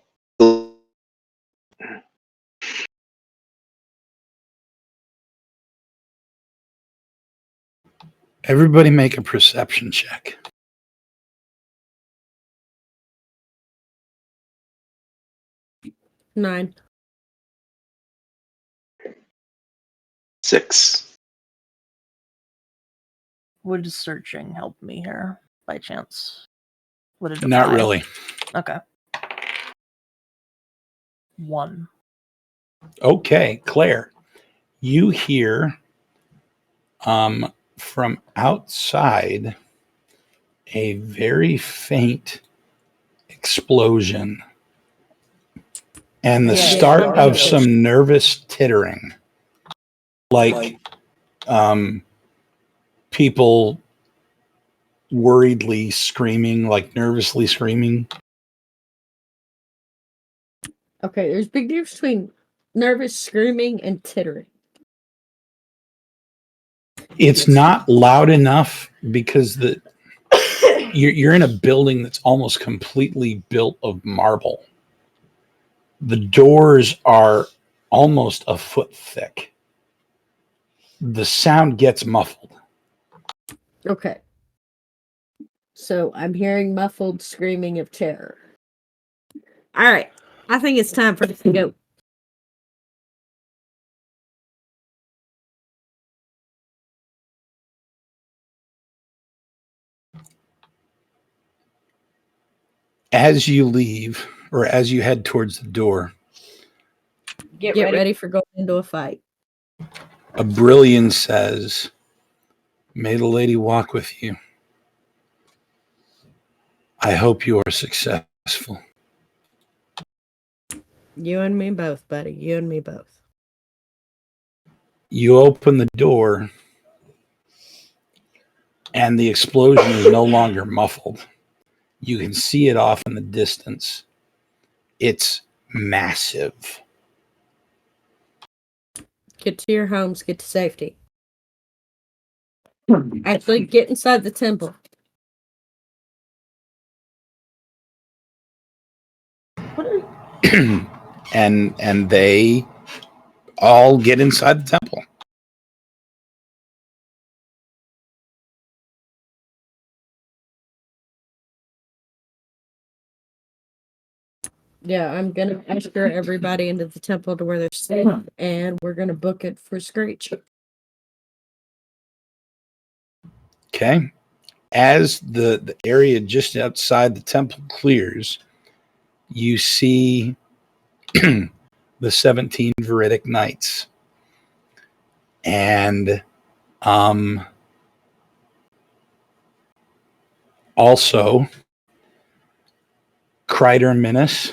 Everybody make a perception check. Nine. 6. Would searching help me here by chance? Would it Not apply? really. Okay. 1. Okay, Claire, you hear from outside a very faint explosion and the Yeah, start I'm of some nervous tittering, like people worriedly screaming, like nervously screaming. Okay, there's a big difference between nervous screaming and tittering. It's not loud enough because you're in a building that's almost completely built of marble. The doors are almost a foot thick. The sound gets muffled. Okay. So I'm hearing muffled screaming of terror. All right. I think it's time for us to go. As you leave, or as you head towards the door, Get ready for going into a fight. a Brillian says, "May the lady walk with you. I hope you are successful." You and me both, buddy. You and me both. You open the door, and the explosion is no longer muffled. You can see it off in the distance. It's massive. Get to your homes. Get to safety. Actually, get inside the temple. and they all get inside the temple. Yeah, I'm gonna usher everybody into the temple to where they're safe, and we're gonna book it for Screech. Okay. As the area just outside the temple clears, you see the 17 Veridic Knights. And also Kreider Menace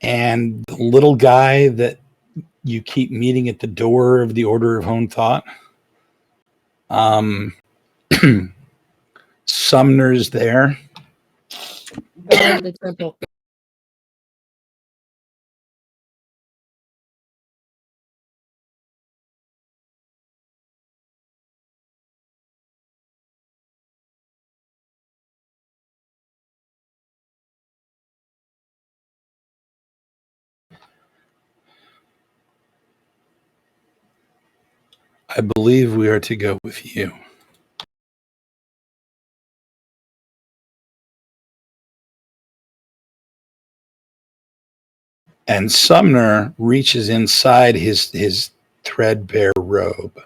and the little guy that you keep meeting at the door of the Order of Hone Thought. Sumner's there. Guard the temple. I believe we are to go with you. And Sumner reaches inside his threadbare robe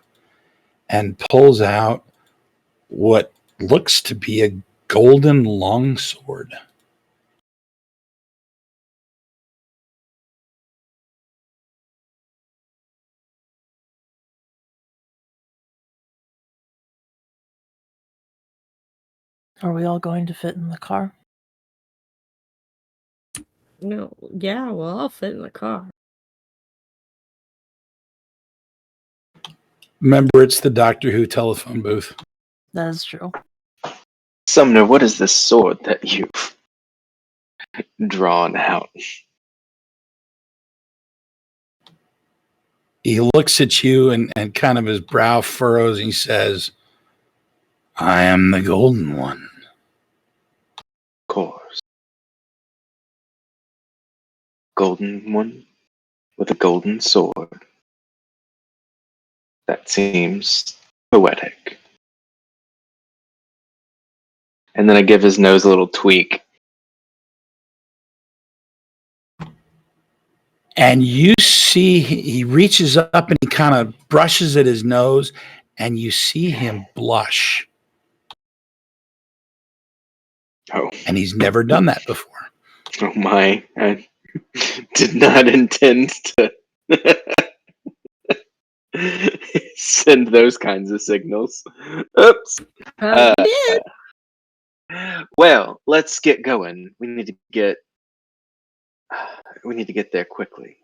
and pulls out what looks to be a golden longsword. Are we all going to fit in the car? No, yeah, well, I'll fit in the car. Remember, it's the Doctor Who telephone booth. That is true. Sumner, what is this sword that you've drawn out? He looks at you and kind of his brow furrows and he says, I am the golden one. Of course. Golden one with a golden sword. That seems poetic. And then I give his nose a little tweak. And you see he reaches up and he kind of brushes at his nose and you see him blush. Oh, And he's never done that before. oh my. I did not intend to send those kinds of signals. Oops. Probably did. Well, let's get going. We need to get there quickly.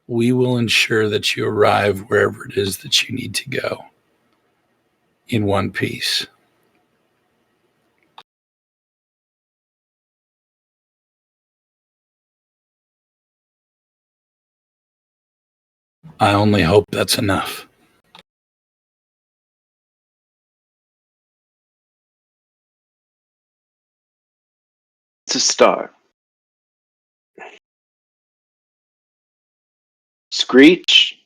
We will ensure that you arrive wherever it is that you need to go in one piece. I only hope that's enough. It's a start. Screech.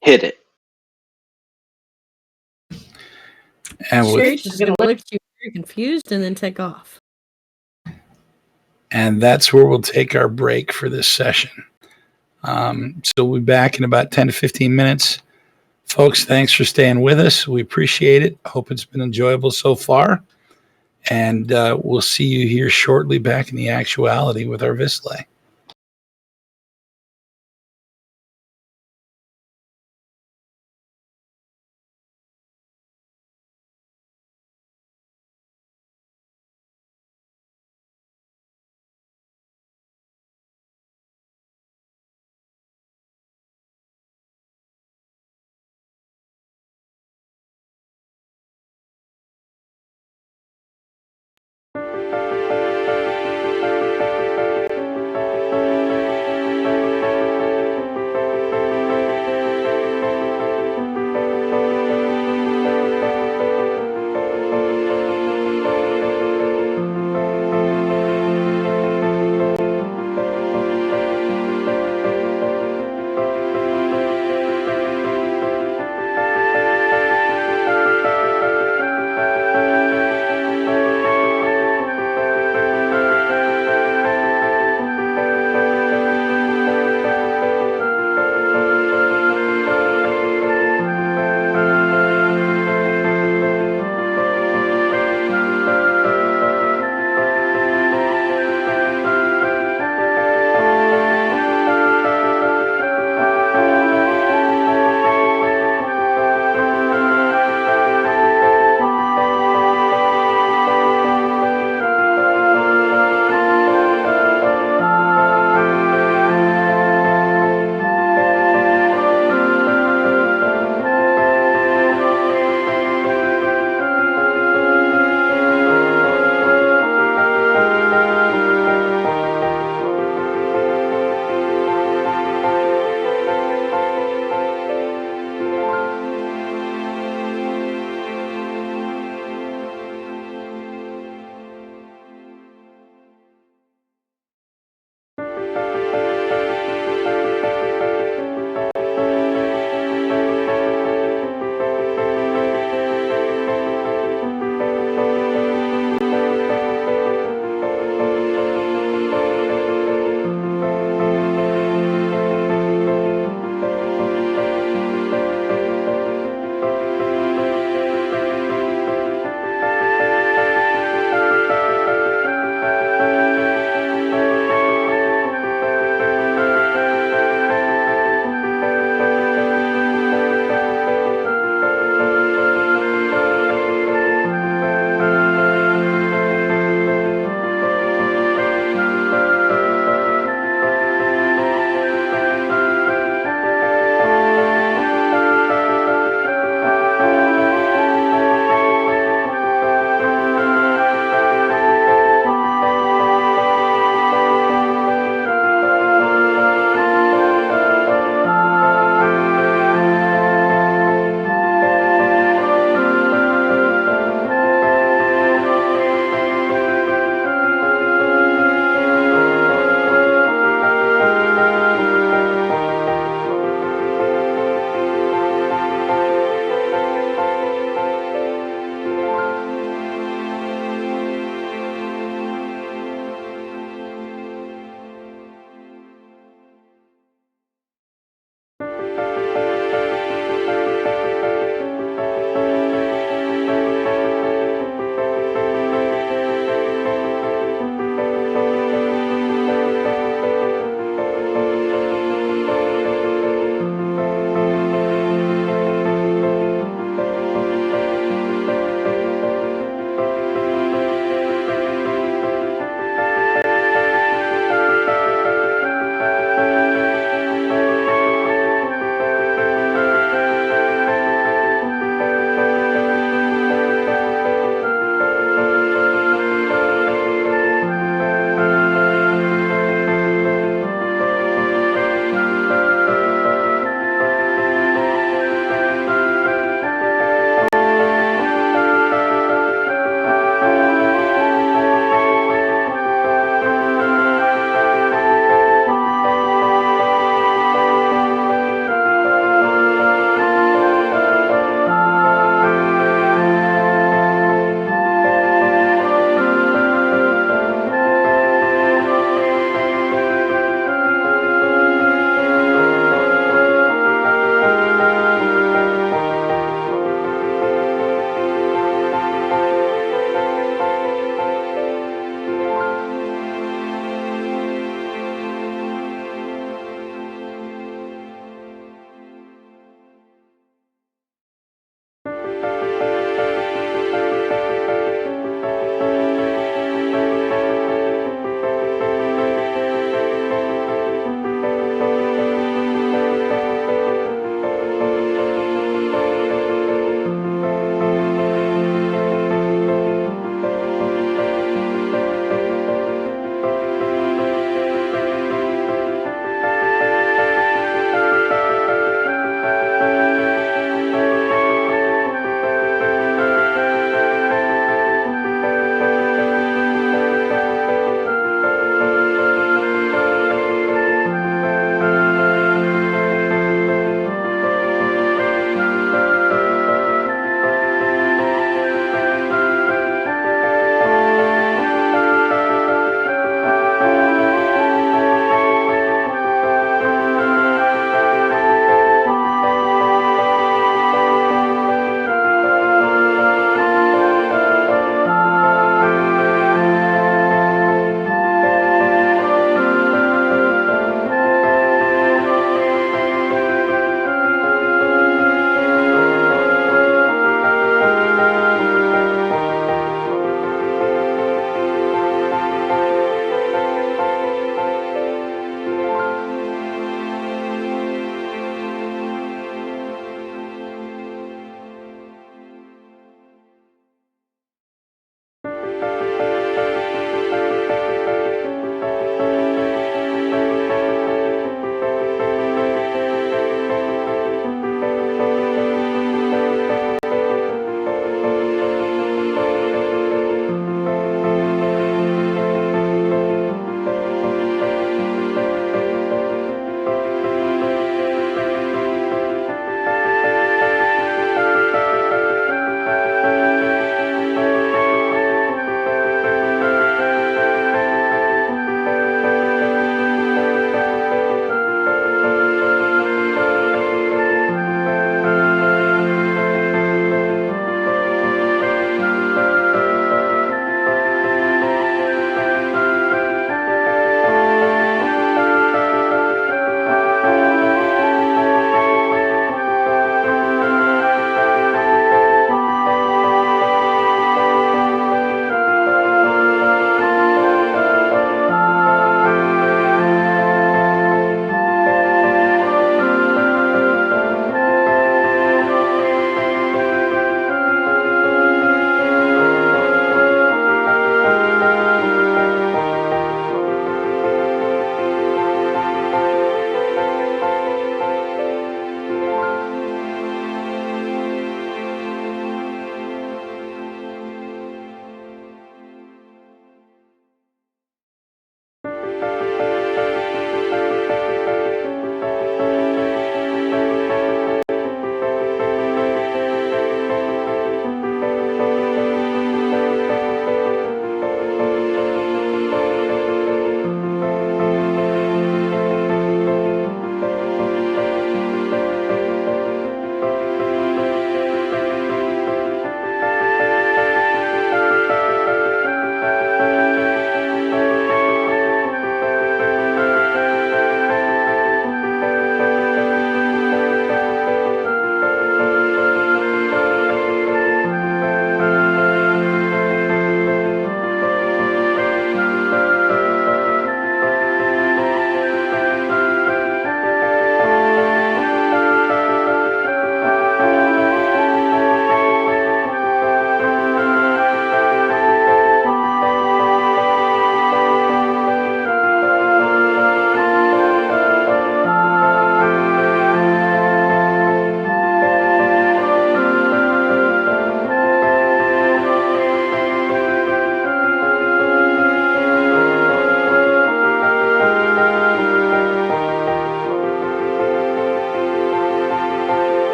Hit it. And with Screech is going to look at you very confused and then take off. And that's where we'll take our break for this session. So we'll be back in about 10 to 15 minutes. Folks, thanks for staying with us. We appreciate it. Hope it's been enjoyable so far. And we'll see you here shortly back in the actuality with our Vislae.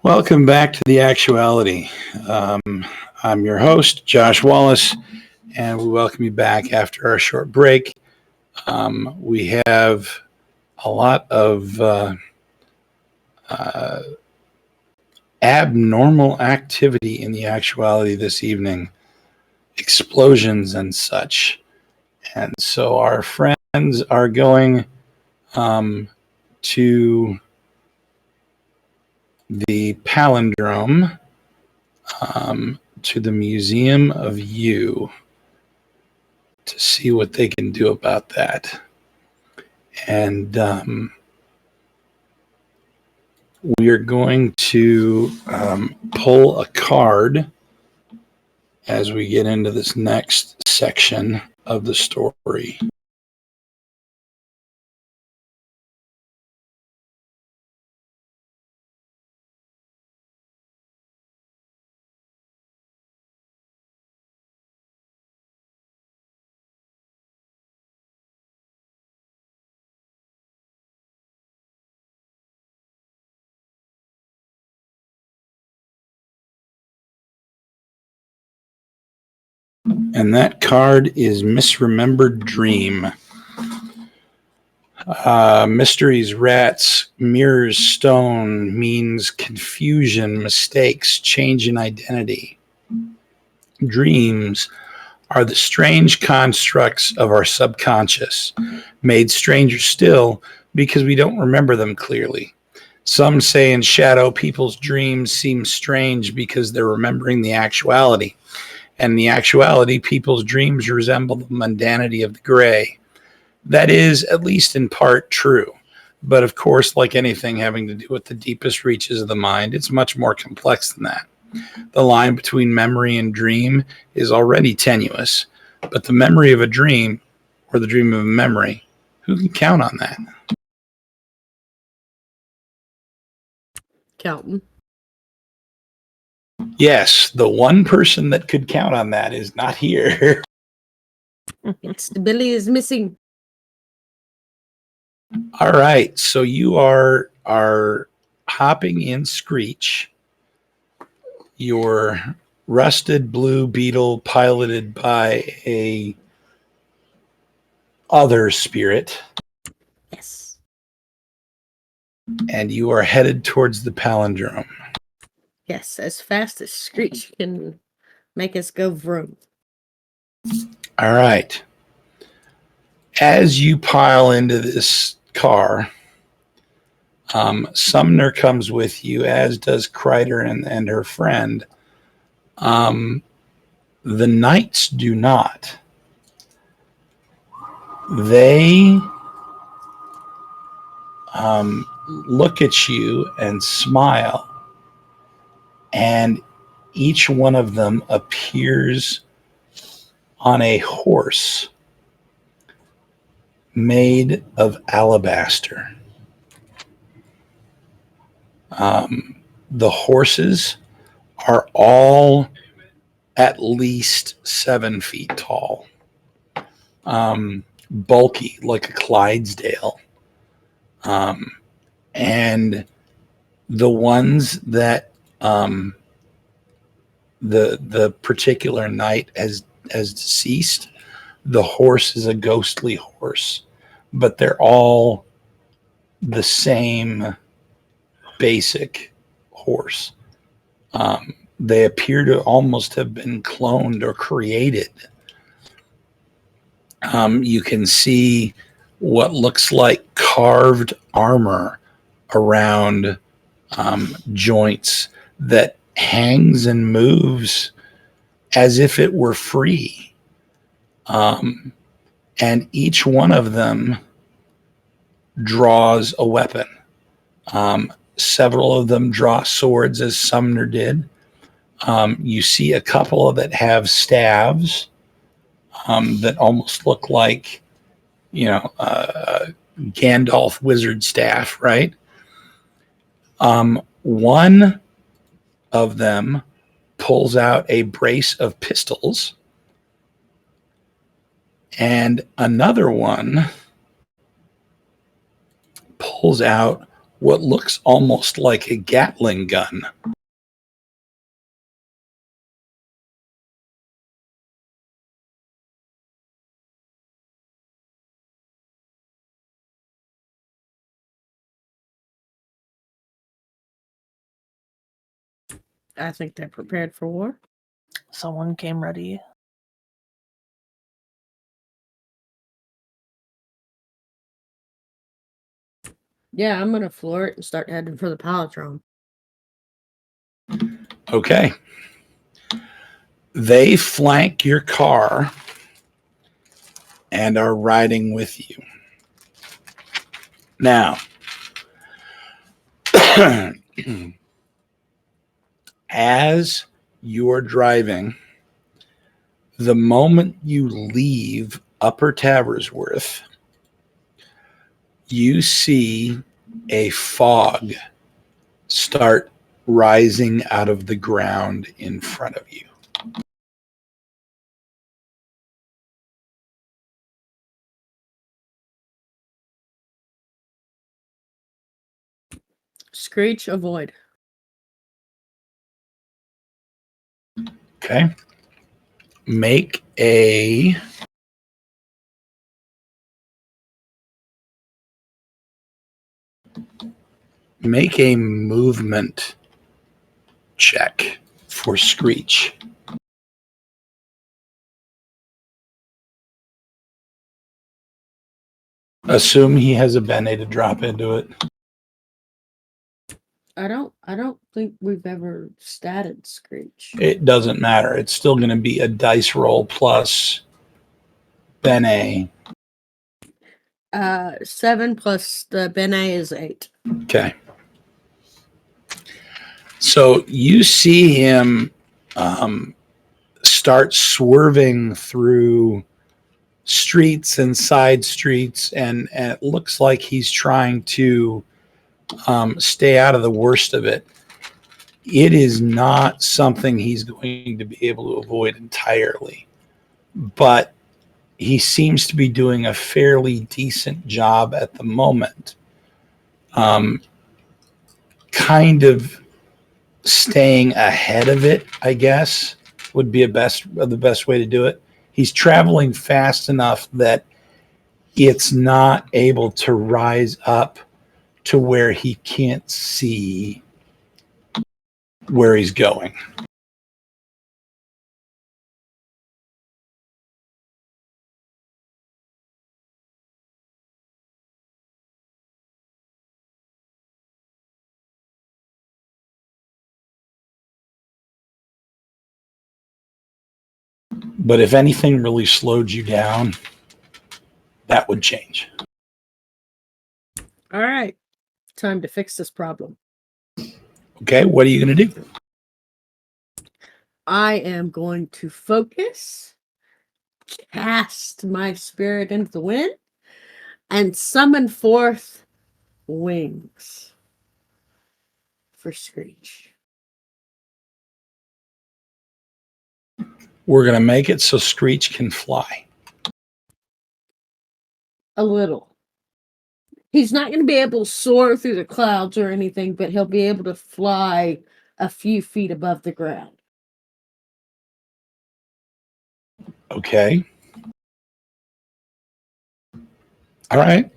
Welcome back to The Actuality. I'm your host, Josh Wallace, and we welcome you back after our short break. We have a lot of abnormal activity in The Actuality this evening, explosions and such. And so our friends are going to the palindrome, to the Museum of You, to see what they can do about that. And we are going to pull a card as we get into this next section of the story. And that card is Misremembered Dream. Mysteries, rats, mirrors, stone means confusion, mistakes, change in identity. Dreams are the strange constructs of our subconscious, made stranger still because we don't remember them clearly. Some say in shadow, people's dreams seem strange because they're remembering the actuality. And in the actuality, people's dreams resemble the mundanity of the gray. That is, at least in part, true. But of course, like anything having to do with the deepest reaches of the mind, it's much more complex than that. The line between memory and dream is already tenuous, but the memory of a dream, or the dream of a memory, who can count on that? Counting. Yes, the one person that could count on that is not here. Billy is missing. All right, so you are hopping in Screech, your rusted blue beetle piloted by a other spirit, Yes. and you are headed towards the palindrome. Yes, as fast as Screech can make us go vroom. All right. As you pile into this car, Sumner comes with you, as does Kreider and her friend. The knights do not. They look at you and smile, and each one of them appears on a horse made of alabaster. The horses are all at least 7 feet tall, bulky like a Clydesdale. And the ones that the particular knight has deceased, the horse is a ghostly horse, but they're all the same basic horse. They appear to almost have been cloned or created. You can see what looks like carved armor around joints that hangs and moves as if it were free. And each one of them draws a weapon. Several of them draw swords, as Sumner did. You see a couple that have staves that almost look like, Gandalf wizard staff, right? One of them pulls out a brace of pistols, and another one pulls out what looks almost like a Gatling gun. I think they're prepared for war. Someone came ready. Yeah, I'm gonna floor it and start heading for the palindrome. Okay. They flank your car and are riding with you. Now, as you're driving, the moment you leave Upper Taversworth, you see a fog start rising out of the ground in front of you. Screech, avoid. Okay. Make a movement check for Screech. Assume he has a Bene to drop into it. I don't think we've ever statted Screech. It doesn't matter. It's still going to be a dice roll plus Bene. 7 plus the Bene is 8. Okay. So you see him start swerving through streets and side streets, and it looks like he's trying to stay out of the worst of it. It is not something he's going to be able to avoid entirely, but he seems to be doing a fairly decent job at the moment. Kind of staying ahead of it, I guess, would be the best way to do it. He's traveling fast enough that it's not able to rise up to where he can't see where he's going. But if anything really slowed you down, that would change. All right. Time to fix this problem. Okay, what are you going to do? I am going to focus, cast my spirit into the wind, and summon forth wings for Screech. We're going to make it so Screech can fly. A little. He's not going to be able to soar through the clouds or anything, but he'll be able to fly a few feet above the ground. Okay. All right.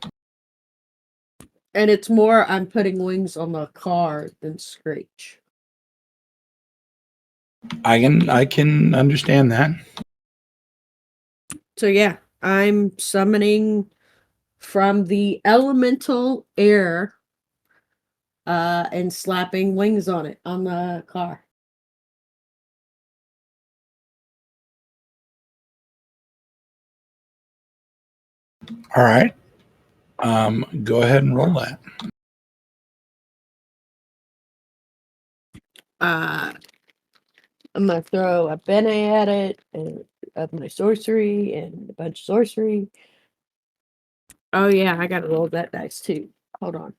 And it's more I'm putting wings on the car than Screech. I can understand that. So yeah, I'm summoning from the elemental air and slapping wings on it on the car. All right. Go ahead and roll that. I'm gonna throw a Bene at it and of my sorcery and a bunch of sorcery. Oh yeah, I gotta roll that dice too. Hold on.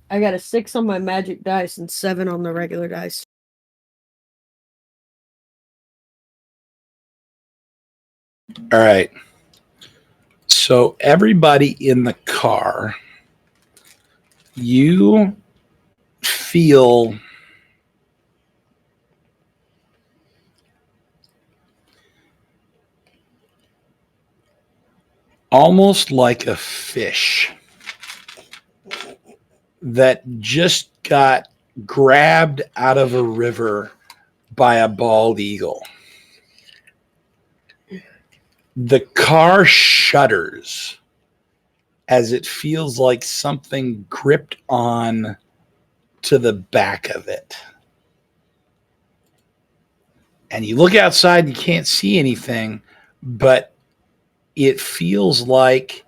I got a 6 on my magic dice and 7 on the regular dice. All right. So everybody in the car, you feel almost like a fish that just got grabbed out of a river by a bald eagle. The car shudders as it feels like something gripped on to the back of it. And you look outside and you can't see anything, but it feels like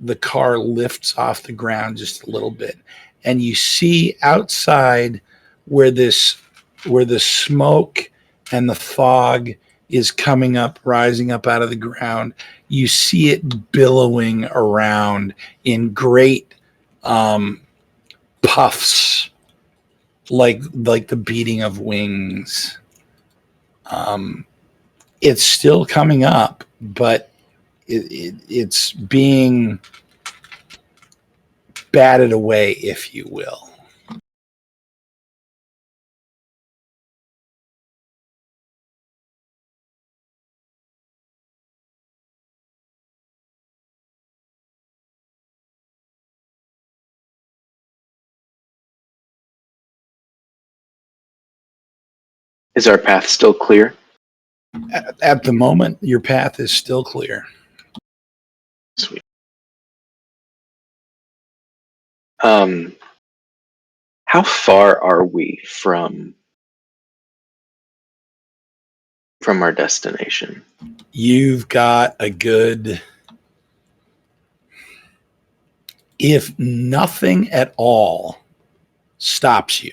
the car lifts off the ground just a little bit. And you see outside where the smoke and the fog is coming up, rising up out of the ground. You see it billowing around in great puffs, like the beating of wings. It's still coming up, but it's being batted away, if you will. Is our path still clear? At the moment, your path is still clear. Sweet. How far are we from our destination? You've got a good, if nothing at all stops you,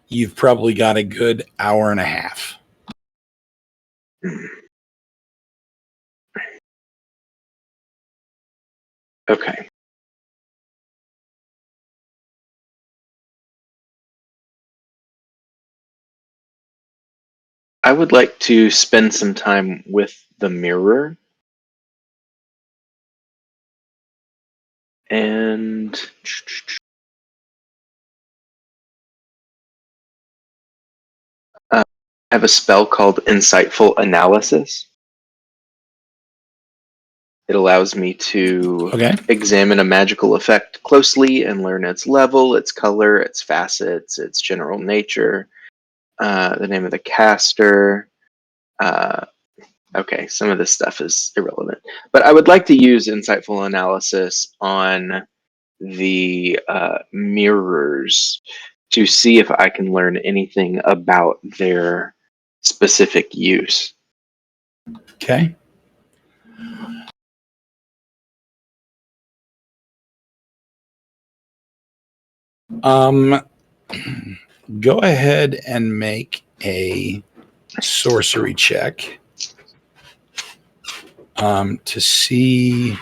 you've probably got a good hour and a half. Okay. I would like to spend some time with the mirror. And I have a spell called Insightful Analysis. It allows me to examine a magical effect closely and learn its level, its color, its facets, its general nature, the name of the caster. Okay, some of this stuff is irrelevant. But I would like to use Insightful Analysis on the mirrors to see if I can learn anything about their specific use. Okay. Go ahead and make a sorcery check to see.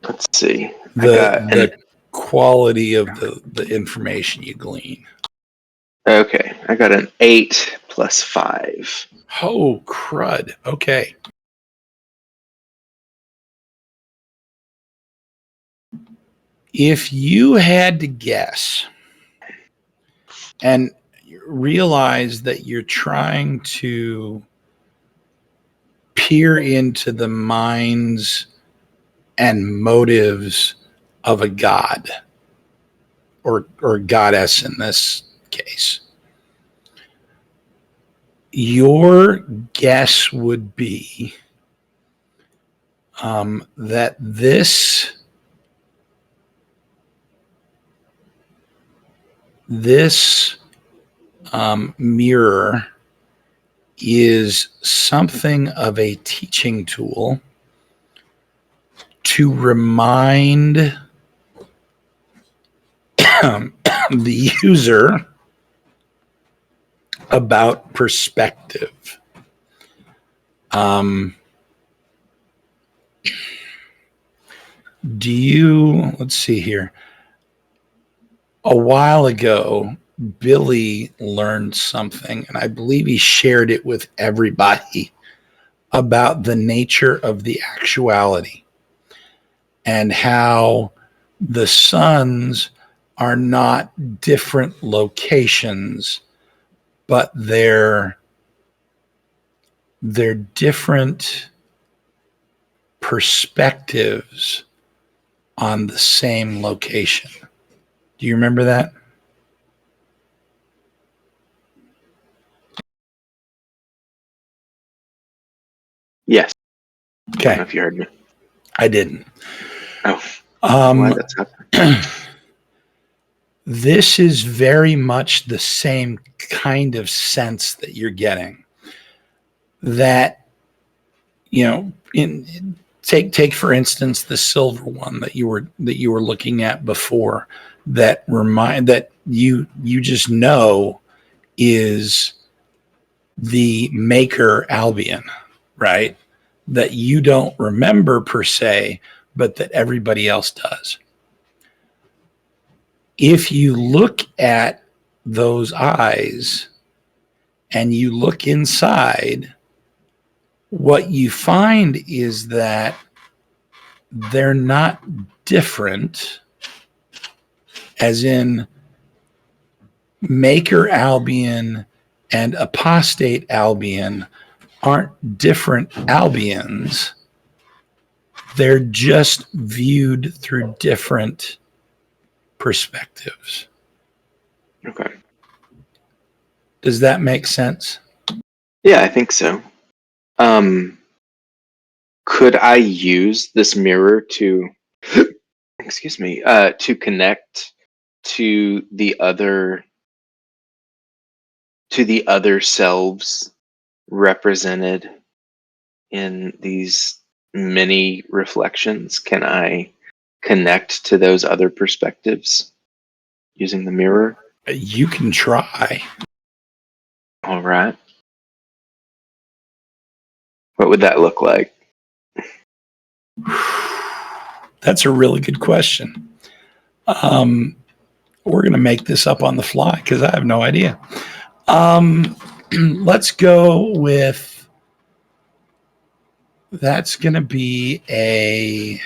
Let's see. The quality of the information you glean. Okay, I got an 8 plus 5. Oh, crud. Okay. If you had to guess and realize that you're trying to peer into the minds and motives of a god or goddess in this case, your guess would be that this mirror is something of a teaching tool to remind the user about perspective. let's see here. A while ago, Billy learned something, and I believe he shared it with everybody about the nature of the actuality and how the suns are not different locations, but they're different perspectives on the same location. Do you remember that? Yes. I don't Okay. know if you heard me. I didn't. Oh, why that's happening. This is very much the same kind of sense that you're getting. That, take for instance the silver one that you were looking at before. That you just know is the maker Albion, right? That you don't remember per se, but that everybody else does. If you look at those eyes and you look inside, what you find is that they're not different, as in Maker Albion and Apostate Albion aren't different Albions. They're just viewed through different perspectives. Okay. Does that make sense? Yeah, I think so. Could I use this mirror to, excuse me, to connect to the other selves represented in these many reflections? Can I connect to those other perspectives using the mirror? You can try. All right. What would that look like? That's a really good question. We're going to make this up on the fly because I have no idea. Let's go with, that's going to be a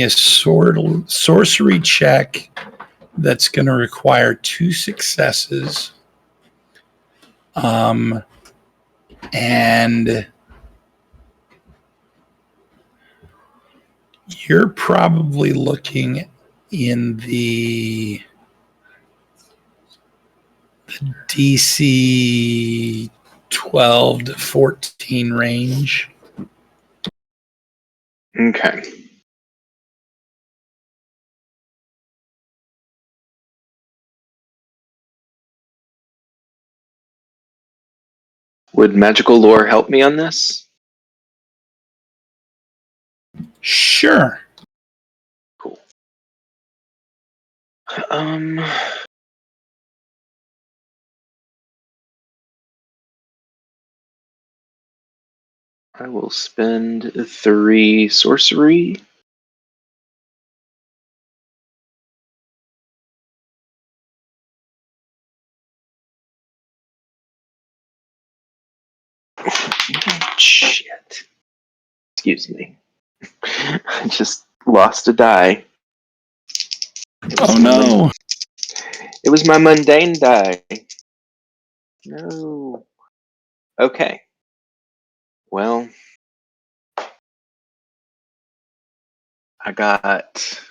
sorcery check that's going to require 2 successes. And you're probably looking in the DC 12 to 14 range. Okay. Would magical lore help me on this? Sure. Cool. I will spend 3 sorcery. Shit. Excuse me. I just lost a die. Oh no. It was my mundane die. No. Okay. Well, I got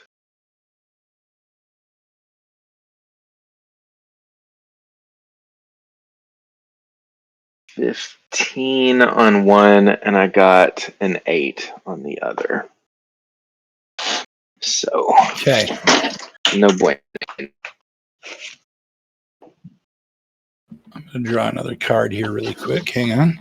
15 on one, and I got an 8 on the other. So, Okay. no bueno. I'm going to draw another card here really quick. Hang on.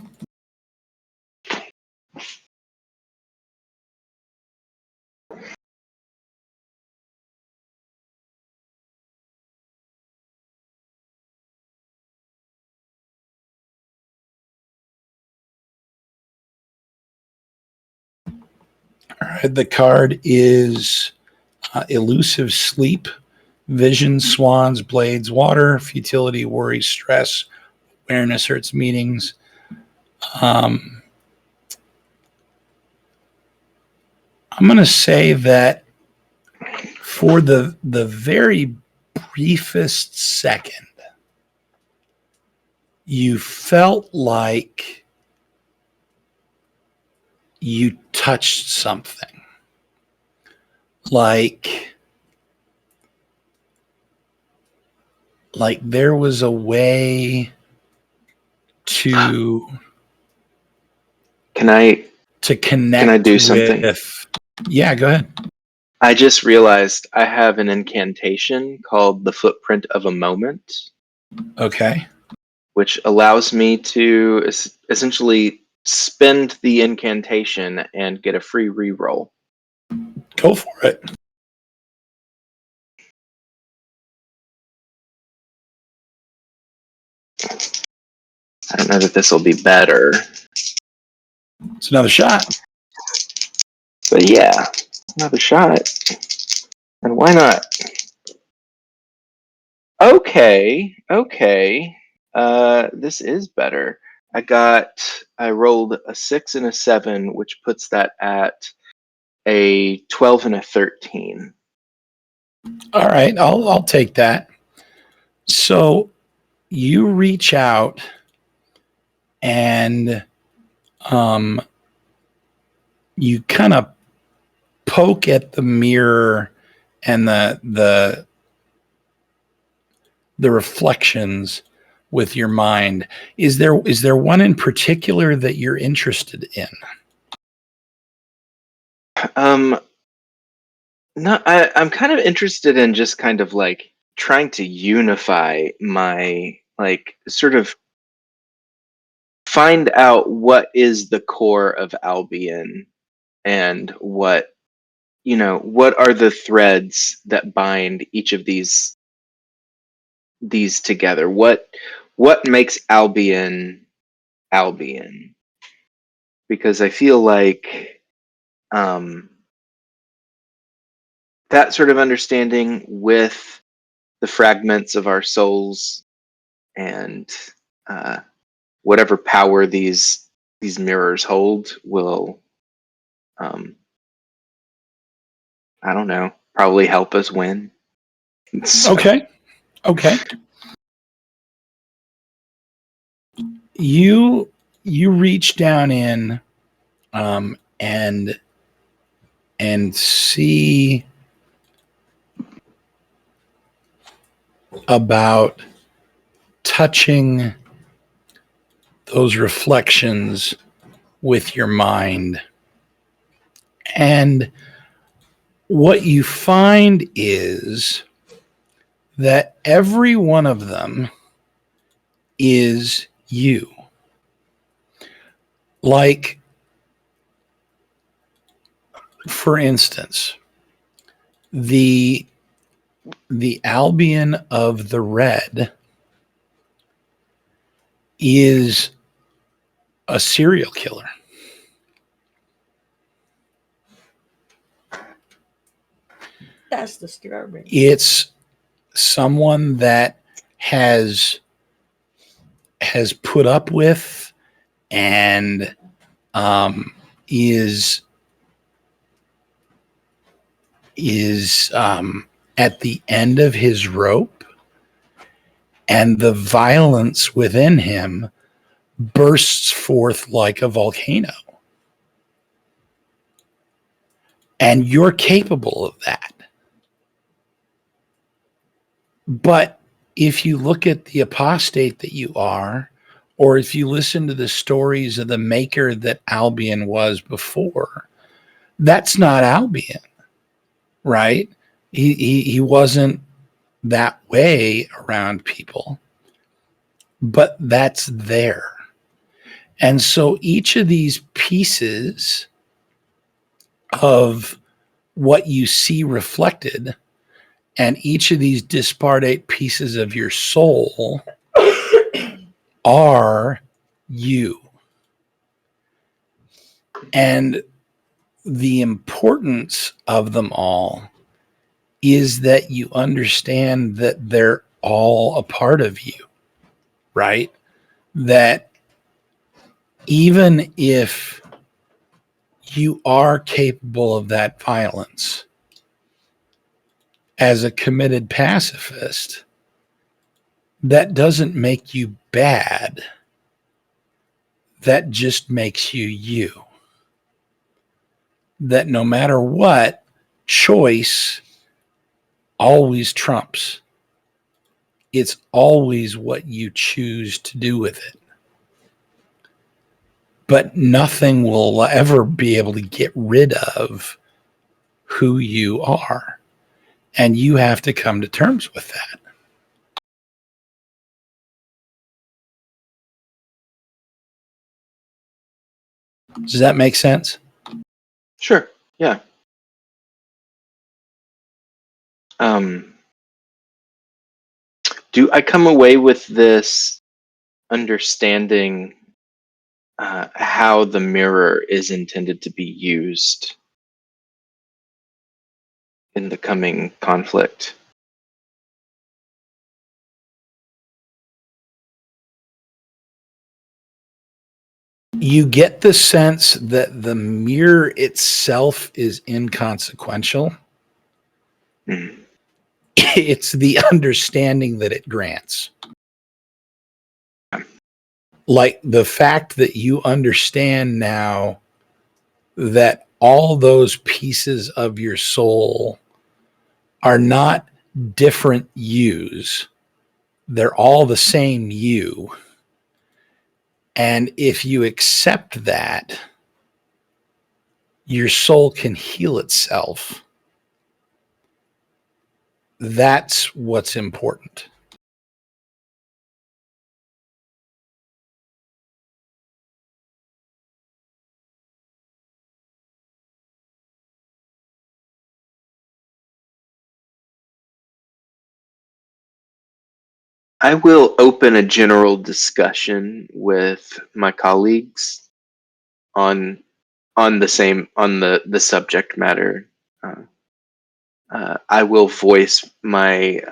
All right, the card is elusive sleep, vision, swans, blades, water, futility, worry, stress, awareness, hurts, meanings. I'm going to say that for the very briefest second, you felt like you touched something. Like there was a way to Can connect I do something? with. Yeah, go ahead. I just realized I have an incantation called the Footprint of a Moment, Okay. which allows me to essentially spend the incantation and get a free reroll. Go for it. I don't know that this will be better, It's another shot. but yeah, another shot. And why not? Okay. This is better. I rolled a 6 and a 7, which puts that at a 12 and a 13. All right, I'll take that. So you reach out and you kind of poke at the mirror and the reflections with your mind. Is there one in particular that you're interested in? No, I'm kind of interested in just kind of like trying to unify my, like, sort of find out what is the core of Albion and what are the threads that bind each of these together. What makes Albion Albion? Because I feel like that sort of understanding with the fragments of our souls and whatever power these mirrors hold will, I don't know, probably help us win. So, Okay. You reach down in and see about touching those reflections with your mind. And what you find is that every one of them is you. Like, for instance, the Albion of the red is a serial killer. That's disturbing. It's someone that has put up with and is at the end of his rope, and the violence within him bursts forth like a volcano. And you're capable of that. But if you look at the apostate that you are, or if you listen to the stories of the maker that Albion was before, that's not Albion, right? He wasn't that way around people, but that's there. And so each of these pieces of what you see reflected, and each of these disparate pieces of your soul are you. And the importance of them all is that you understand that they're all a part of you, right? That even if you are capable of that violence as a committed pacifist, that doesn't make you bad. That just makes you you. That no matter what, choice always trumps. It's always what you choose to do with it. But nothing will ever be able to get rid of who you are. And you have to come to terms with that. Does that make sense? Sure. Yeah. Do I come away with this understanding how the mirror is intended to be used in the coming conflict? You get the sense that the mirror itself is inconsequential. Mm. It's the understanding that it grants. Like the fact that you understand now that all those pieces of your soul are not different yous. They're all the same you. And if you accept that, your soul can heal itself. That's what's important. I will open a general discussion with my colleagues on the subject matter. I will voice my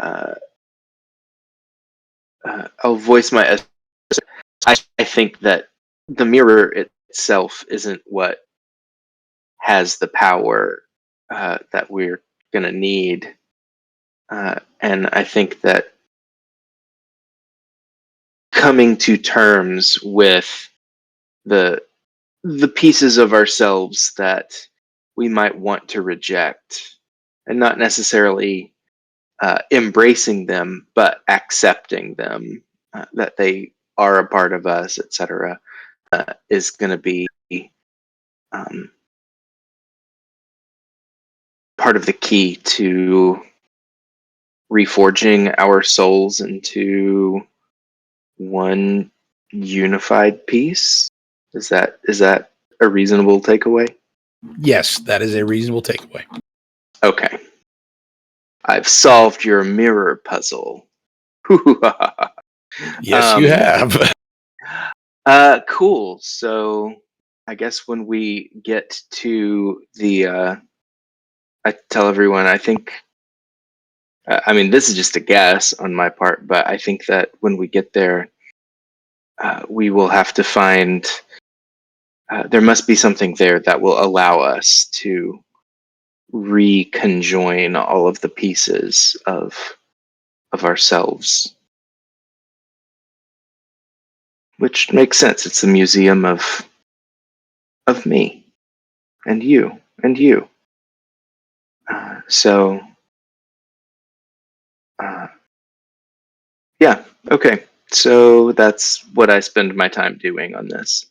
I'll voice my. I think that the mirror itself isn't what has the power that we're going to need, and I think that coming to terms with the pieces of ourselves that we might want to reject, and not necessarily embracing them, but accepting them, that they are a part of us, etc., is going to be um, part of the key to reforging our souls into one unified piece. Is that a reasonable takeaway? Yes, that is a reasonable takeaway. Okay. I've solved your mirror puzzle. Yes, you have. Cool. So I guess when we get to the I tell everyone, I think I mean, this is just a guess on my part, but I think that when we get there, we will have to find there must be something there that will allow us to reconjoin all of the pieces of ourselves, which makes sense. It's a museum of me and you and you. So yeah, okay. So that's what I spend my time doing on this.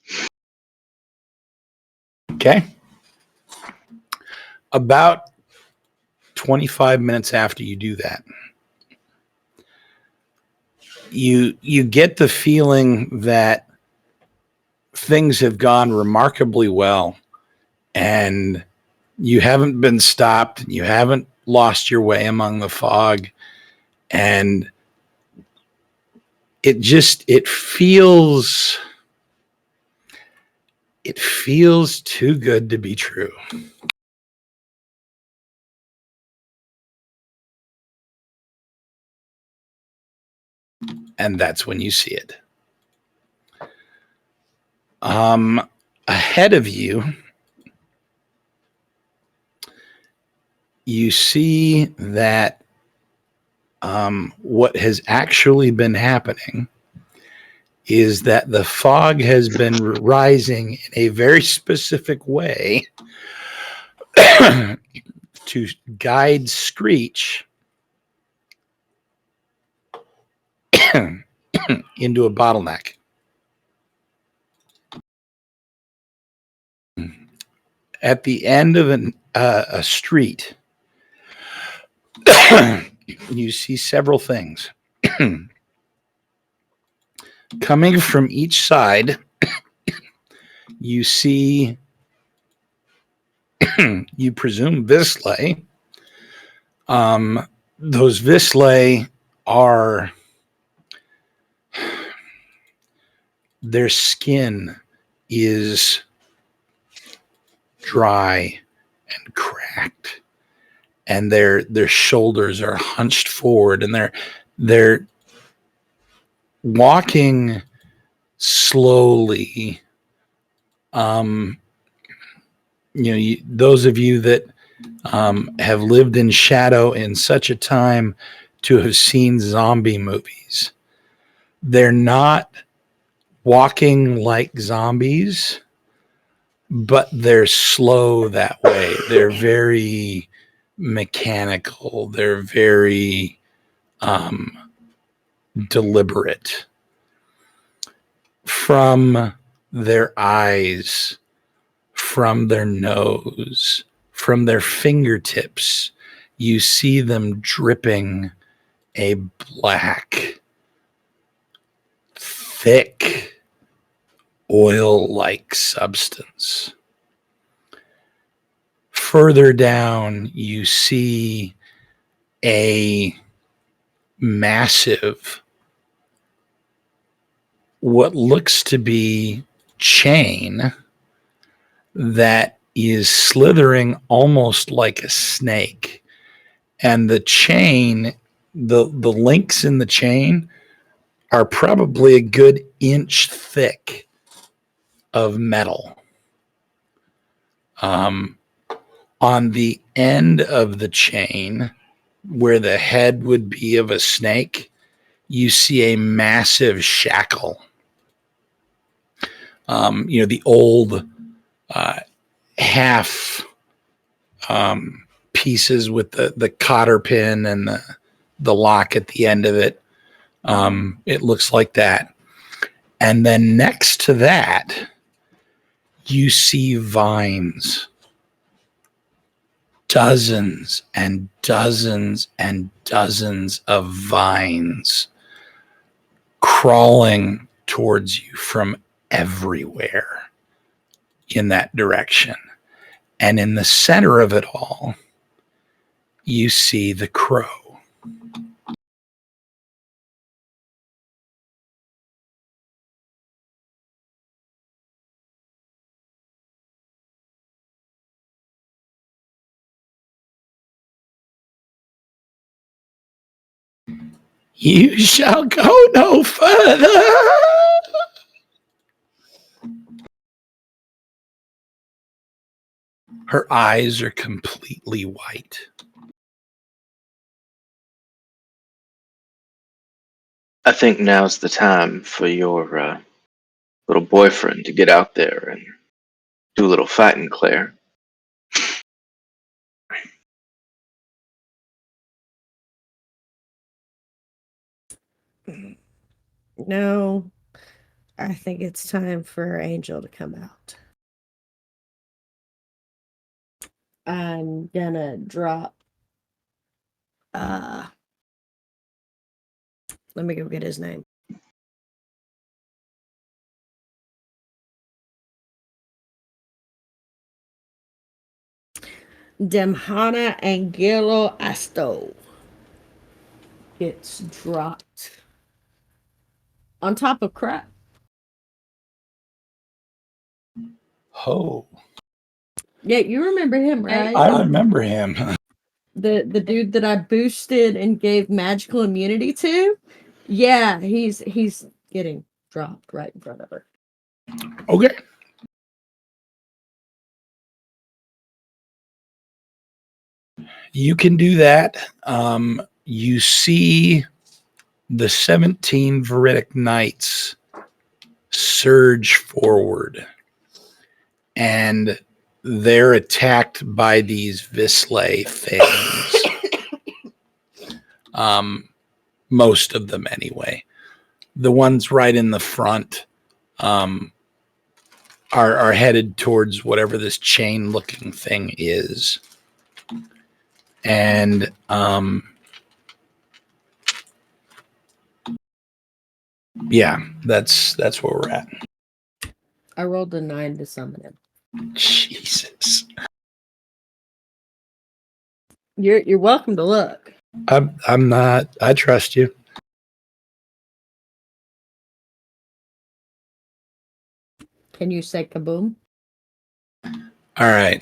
Okay. About 25 minutes after you do that, you get the feeling that things have gone remarkably well, and you haven't been stopped, you haven't lost your way among the fog, and it feels It feels too good to be true. And that's when you see it. Ahead of you, you see that what has actually been happening is that the fog has been rising in a very specific way to guide Screech into a bottleneck. At the end of a street, you see several things. Coming from each side, you see, you presume Vislae. Those Vislae are, their skin is dry and cracked, and their shoulders are hunched forward, and they're walking slowly. Those of you that have lived in shadow in such a time to have seen zombie movies, they're not walking like zombies, but they're slow that way. They're very mechanical. They're very deliberate. From their eyes, from their nose, from their fingertips, you see them dripping a black, thick, oil-like substance. Further down, you see a massive, what looks to be chain that is slithering almost like a snake. And the chain, the links in the chain are probably a good inch thick of metal. On the end of the chain, where the head would be of a snake, you see a massive shackle. The old half pieces with the cotter pin and the lock at the end of it. It looks like that. And then next to that, you see vines. Dozens and dozens and dozens of vines crawling towards you from everywhere in that direction. And in the center of it all, you see the crow. You shall go no further. Her eyes are completely white. I think now's the time for your little boyfriend to get out there and do a little fighting, Claire. No, I think it's time for Angel to come out. I'm gonna drop. Let me go get his name. Demhana Angelo Asto gets dropped on top of crap. Oh, Yeah, you remember him, right? I remember him. The dude that I boosted and gave magical immunity to. Yeah, he's getting dropped right in front of her. Okay. You can do that. You see the 17 Veridic Knights surge forward, and they're attacked by these Vislae things. Most of them, anyway. The ones right in the front are headed towards whatever this chain-looking thing is, and yeah, that's where we're at. I rolled a 9 to summon him. Jesus. You're welcome to look. I'm not. I trust you. Can you say kaboom? All right.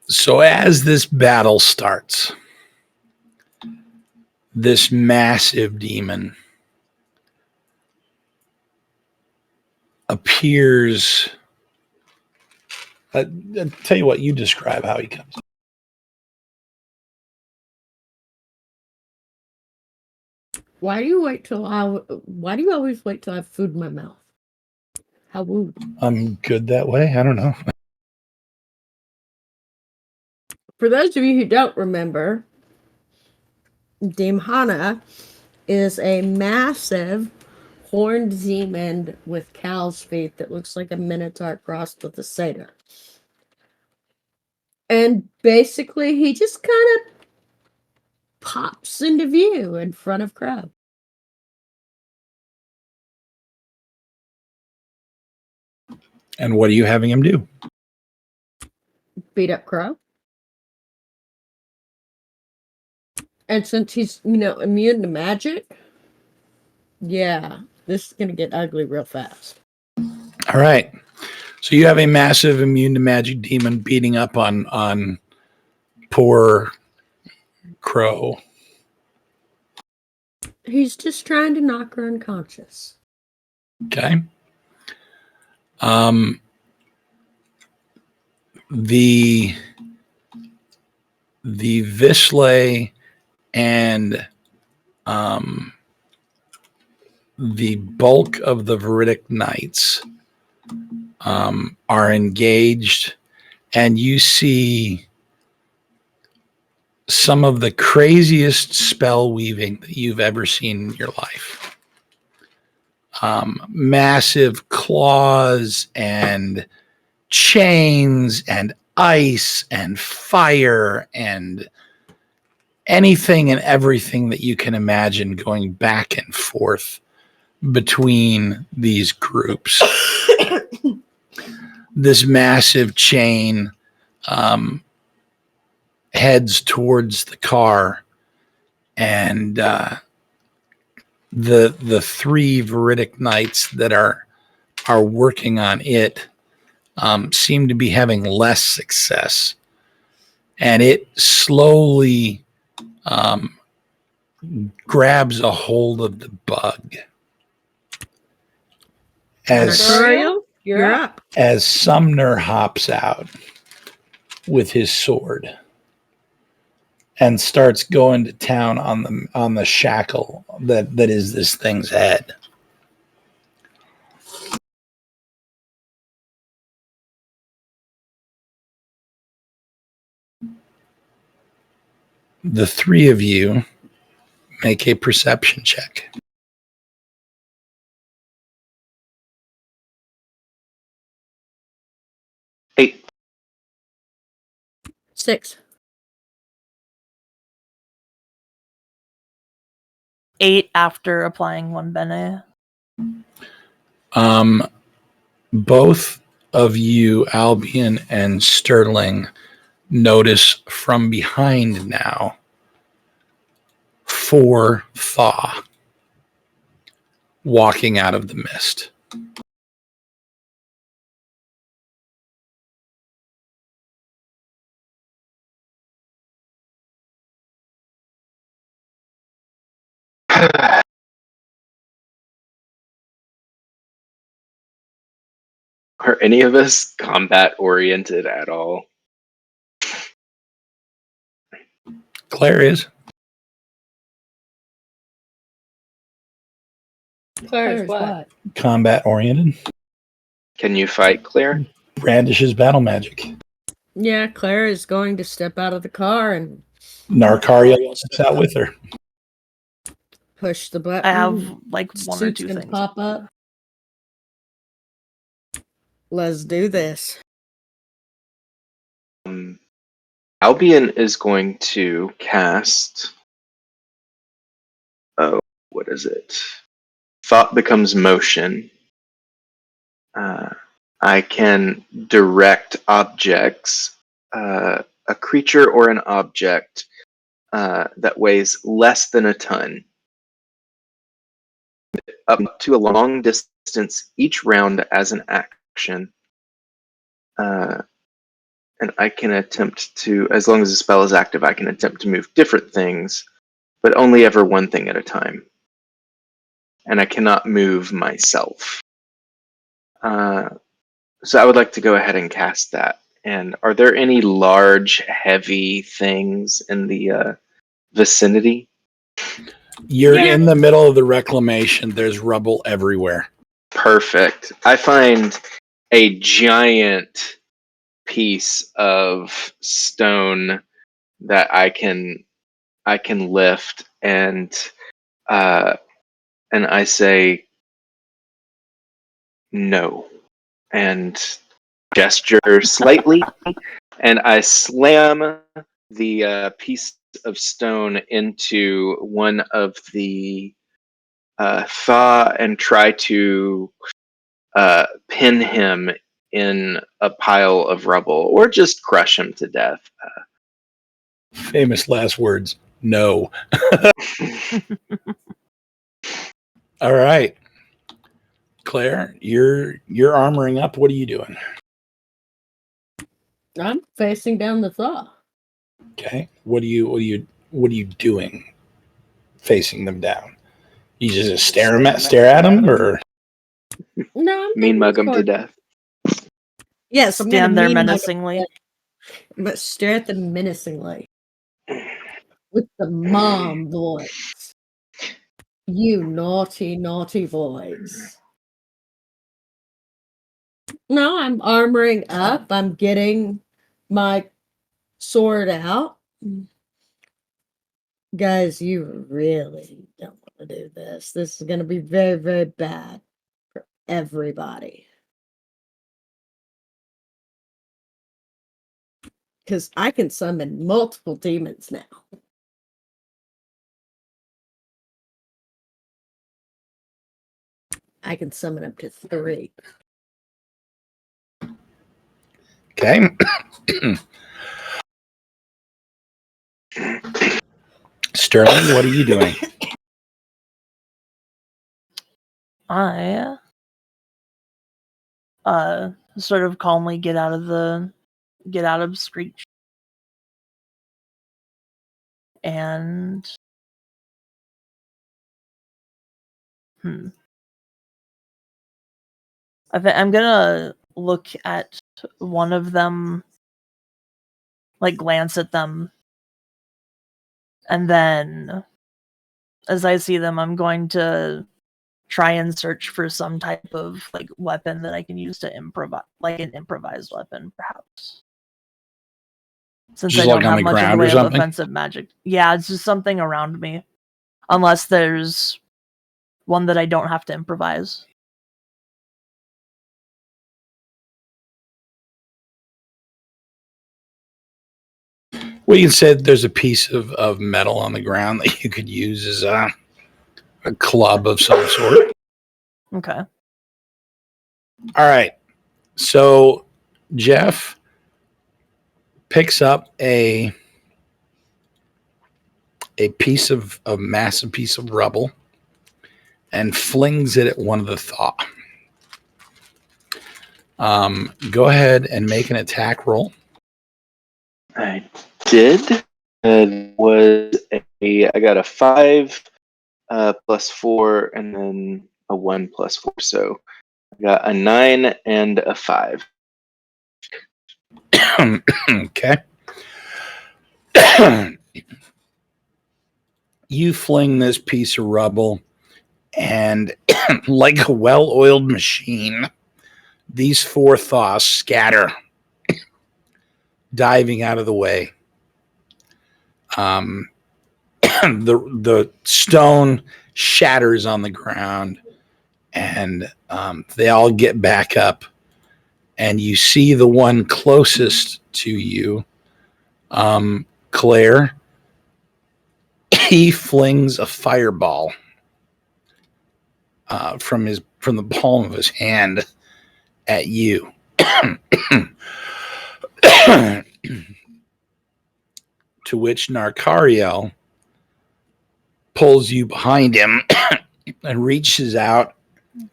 So as this battle starts, this massive demon appears. I'll tell you what, you describe how he comes. Why do you always wait till I have food in my mouth? How rude. I'm good that way. I don't know. For those of you who don't remember, Demhana is a massive horned demon with cow's feet that looks like a minotaur crossed with a satyr. And basically, he just kind of pops into view in front of Crow. And what are you having him do? Beat up Crow. And since he's, immune to magic, yeah, this is going to get ugly real fast. All right. So you have a massive immune to magic demon beating up on poor Crow. He's just trying to knock her unconscious. Okay. The Vislae and the bulk of the Veridic Knights are engaged, and you see some of the craziest spell weaving that you've ever seen in your life. Massive claws and chains and ice and fire and anything and everything that you can imagine going back and forth between these groups. This massive chain heads towards the car, and the three Veridic Knights that are working on it seem to be having less success, and it slowly grabs a hold of the bug You're up. as Sumner hops out with his sword and starts going to town on the shackle that is this thing's head. The three of you make a perception check. 8. 6. 8 after applying 1 bene. Both of you, Albion and Sterling, notice from behind now 4 Thaw walking out of the mist. Are any of us combat oriented at all? Claire is. Claire's what? Combat oriented. Can you fight, Claire? Brandishes battle magic. Yeah, Claire is going to step out of the car and Narcaria sits out with her. push the button. I have like one or Suit's two gonna things. pop up. Let's do this. Albion is going to cast. Oh, what is it? Thought becomes motion. I can direct objects, a creature or an object that weighs less than a ton, up to a long distance each round as an action. And I can attempt to, as long as the spell is active, I can attempt to move different things, but only ever one thing at a time. And I cannot move myself. So I would like to go ahead and cast that. And are there any large, heavy things in the vicinity? You're in the middle of the reclamation. There's rubble everywhere. Perfect. I find a giant piece of stone that I can lift, and I say no, and gesture slightly, and I slam the piece of stone into one of the thaw and try to pin him in a pile of rubble, or just crush him to death. Famous last words. No. All right. Claire, you're armoring up. What are you doing? I'm facing down the thaw. Okay. What are you doing? Facing them down. You just stare at them, or No, I'm Mean mug him to toward- death. Yes, I'm Stand there mean mug 'em, menacingly. but stare at them menacingly with the mom voice. You naughty, naughty boys. No, I'm armoring up. I'm getting my sword out. Guys, you really don't want to do this. This is going to be very, very bad for everybody. Because I can summon multiple demons now. I can summon up to 3. okay. Sterling, what are you doing? I sort of calmly get out of Screech. And I'm gonna look at one of them, like glance at them, and then as I see them, I'm going to try and search for some type of like weapon that I can use to improvise, like an improvised weapon, perhaps. Since Just I don't like on have the much in the ground or way of something? offensive magic. Yeah, it's just something around me. Unless there's one that I don't have to improvise. Well, you said there's a piece of metal on the ground that you could use as a club of some sort. Okay. All right. So Jeff picks up a massive piece of rubble and flings it at one of the thaw. Go ahead and make an attack roll. I did. I got a 5 +4, and then a 1 +4. So Got a 9 and a 5. Okay. You fling this piece of rubble, and like a well-oiled machine, these 4 thaws scatter, diving out of the way. The stone shatters on the ground, and they all get back up, and you see the one closest to you, Claire. He flings a fireball from the palm of his hand at you. To which Narcariel pulls you behind him and reaches out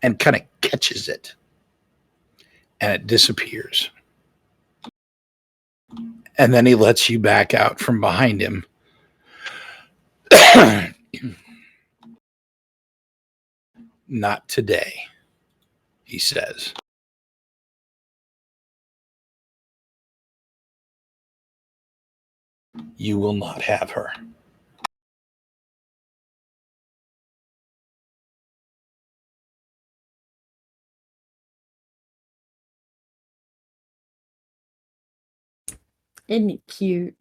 and kind of catches it, and it disappears. And then he lets you back out from behind him. Not today, he says. You will not have her. Isn't it cute?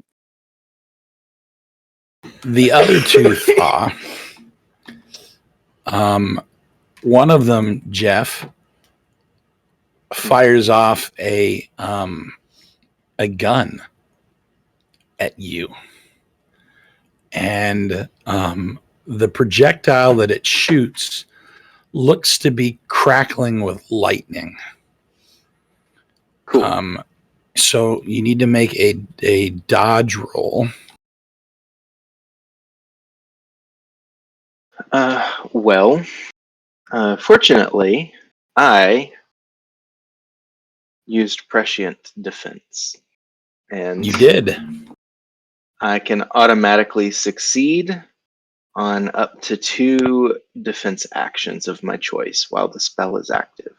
The other 2 thaw, one of them, Jeff, fires off a gun at you, and the projectile that it shoots looks to be crackling with lightning. Cool. So you need to make a dodge roll. Fortunately, I used prescient defense, and You did. I can automatically succeed on up to 2 defense actions of my choice while the spell is active.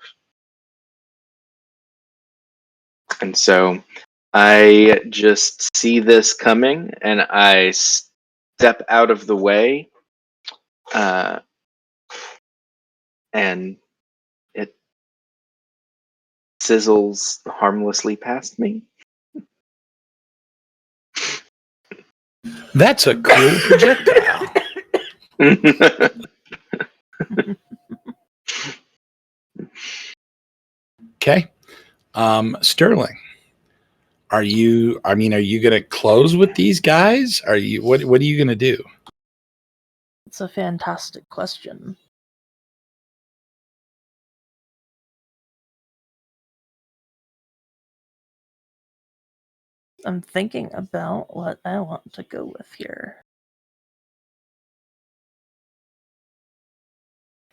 And so I just see this coming, and I step out of the way, and it sizzles harmlessly past me. That's a cool projectile. Okay. Sterling, are you going to close with these guys? What are you going to do? It's a fantastic question. I'm thinking about what I want to go with here.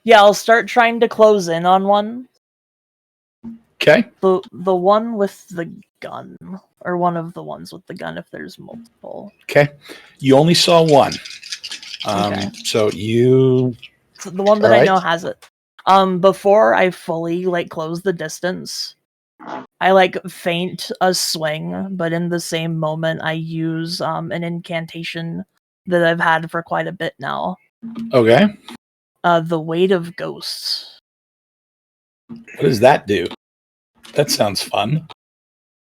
Yeah, I'll start trying to close in on one. Okay. The one with the gun, or one of the ones with the gun if there's multiple. Okay. You only saw one. Okay. So you... So the one that I know has it. Before I fully close the distance, I feint a swing, but in the same moment I use an incantation that I've had for quite a bit now. Okay. The Weight of Ghosts. What does that do? That sounds fun.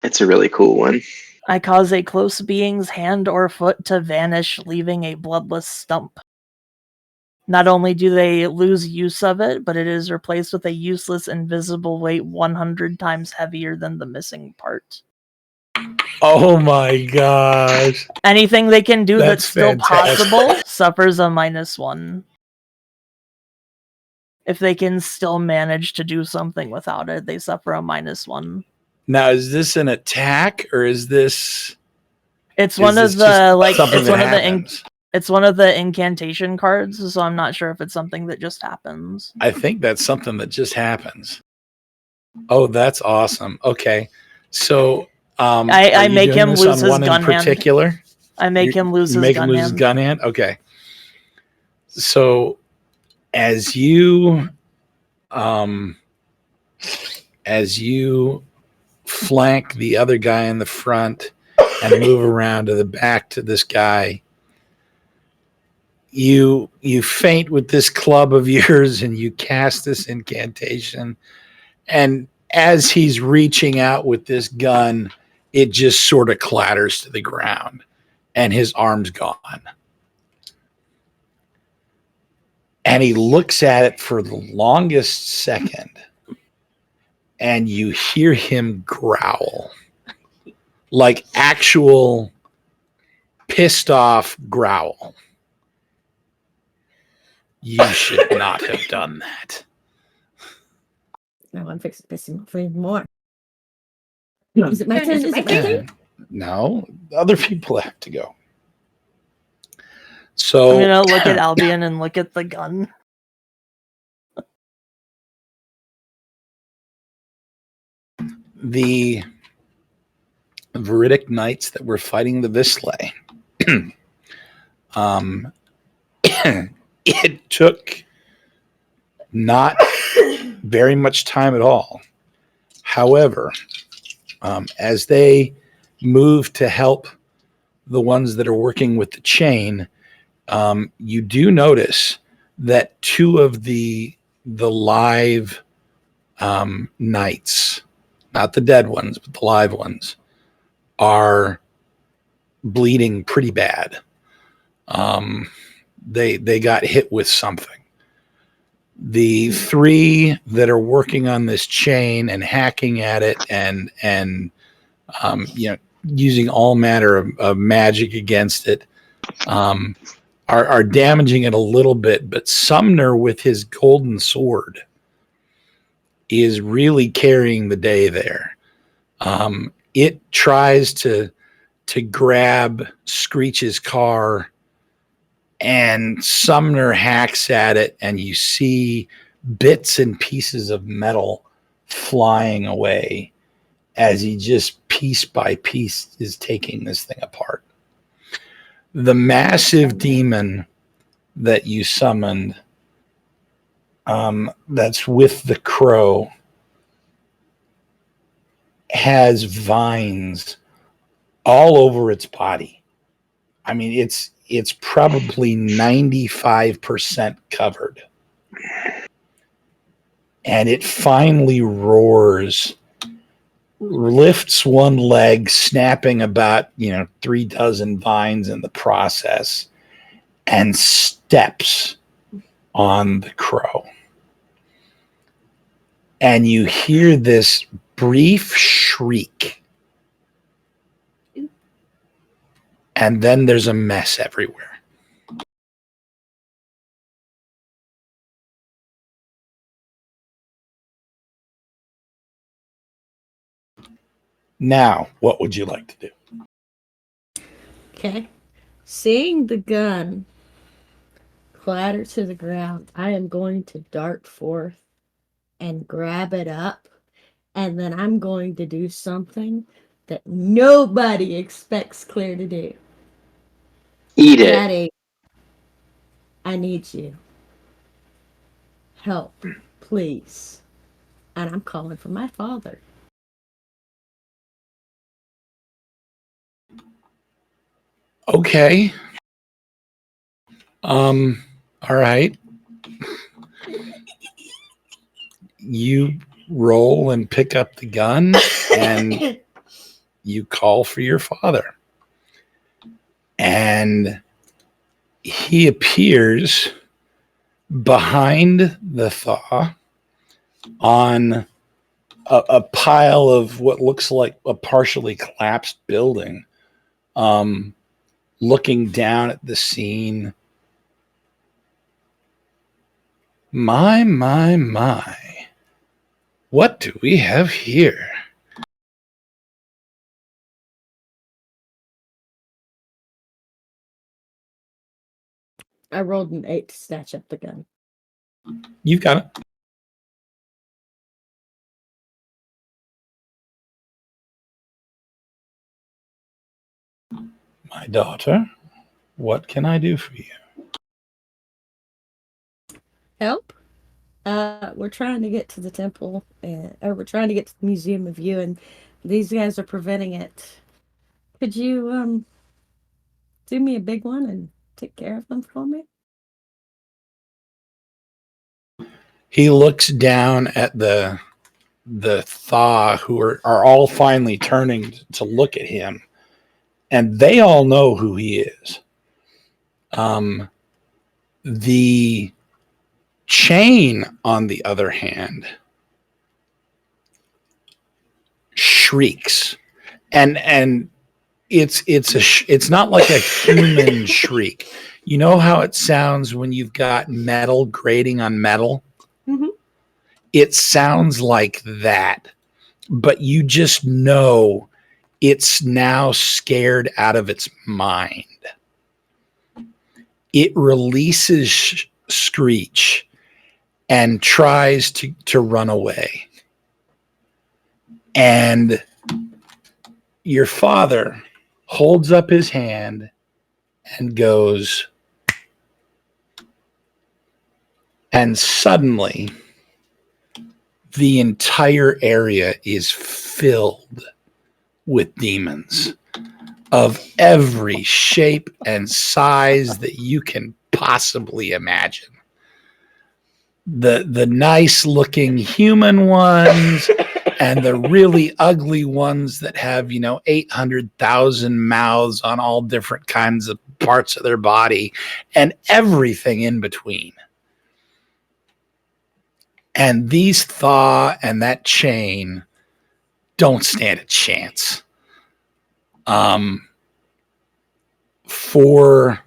It's a really cool one. I cause a close being's hand or foot to vanish, leaving a bloodless stump. Not only do they lose use of it, but it is replaced with a useless invisible weight 100 times heavier than the missing part. Oh my gosh. Anything they can do that's still fantastic. possible suffers a -1. If they can still manage to do something without it, they suffer a -1. Now, is this an attack, or is this... It's one of the it's one of the incantation cards, so I'm not sure if it's something that just happens. I think that's something that just happens. Oh, that's awesome. Okay. So I make him lose his gun hand. Particular? I make him lose his gun hand. His gun hand? Okay. So as you as you flank the other guy in the front and move around to the back to this guy, you feint with this club of yours and you cast this incantation, and as he's reaching out with this gun, it just sort of clatters to the ground and his arm's gone. And he looks at it for the longest second, and you hear him growl, like actual pissed off growl. You should not have done that. Now I'm fixing to piss him off even more. Is it my turn? Is it my turn? No, other people have to go. So I'm gonna look at Albion and look at the gun. The Veridic Knights that were fighting the Vislae, it took not very much time at all. However, as they move to help the ones that are working with the chain, you do notice that two of the live knights, not the dead ones, but the live ones, are bleeding pretty bad. They got hit with something. The three that are working on this chain and hacking at it and using all manner of magic against it are damaging it a little bit, but Sumner with his golden sword is really carrying the day there. It tries to grab Screech's car, and Sumner hacks at it, and you see bits and pieces of metal flying away as he just piece by piece is taking this thing apart. The massive demon that you summoned, that's with the crow, has vines all over its body. I mean, it's probably 95% covered. And it finally roars, lifts one leg, snapping about 3 dozen vines in the process, and steps on the crow. And you hear this brief shriek. And then there's a mess everywhere. Now, what would you like to do? Okay. Seeing the gun clatter to the ground, I am going to dart forth and grab it up, and then I'm going to do something that nobody expects Claire to do. Eat it. Daddy, I need you. Help, please. And I'm calling for my father. Okay. All right. You roll and pick up the gun and you call for your father. And he appears behind the thaw on a pile of what looks like a partially collapsed building, looking down at the scene. My. What do we have here? I rolled an 8 to snatch up the gun. You've got it. My daughter, what can I do for you? Help? We're trying to get to the temple, or we're trying to get to the Museum of You, and these guys are preventing it. Could you do me a big one and take care of them for me? He looks down at the Thaw, who are all finally turning to look at him, and they all know who he is. The chain, on the other hand, shrieks, and it's not like a human shriek. You know how it sounds when you've got metal grating on metal? Mm-hmm. It sounds like that, but you just know it's now scared out of its mind. It releases Screech and tries to run away. And your father holds up his hand and goes, and suddenly the entire area is filled with demons of every shape and size that you can possibly imagine. The nice looking human ones and the really ugly ones that have, 800,000 mouths on all different kinds of parts of their body and everything in between. And these Thaw and that chain don't stand a chance. For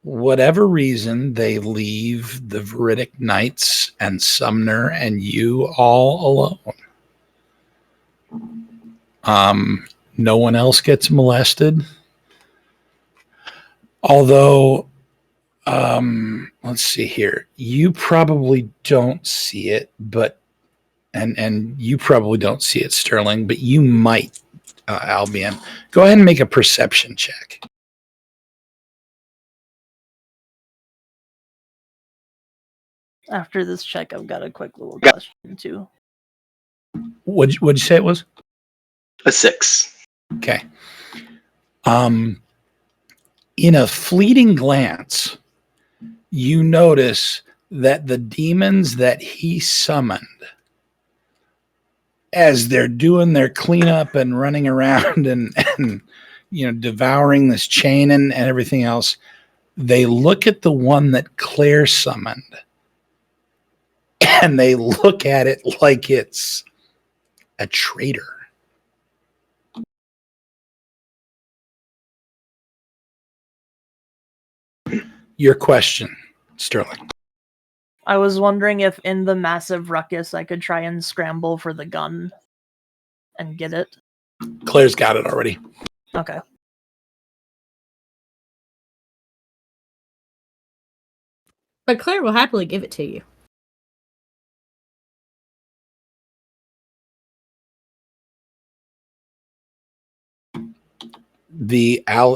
whatever reason, they leave the Veridic Knights and Sumner and you all alone. No one else gets molested. Although, let's see here. You probably don't see it, but and you probably don't see it, Sterling, but you might, Albion. Go ahead and make a perception check. After this check, I've got a quick little question too. What'd you say it was? A 6. Okay. In a fleeting glance, you notice that the demons that he summoned, as they're doing their cleanup and running around and devouring this chain and everything else, they look at the one that Claire summoned and they look at it like it's a traitor. Your question, Sterling. I was wondering if in the massive ruckus I could try and scramble for the gun and get it. Claire's got it already. Okay. But Claire will happily give it to you.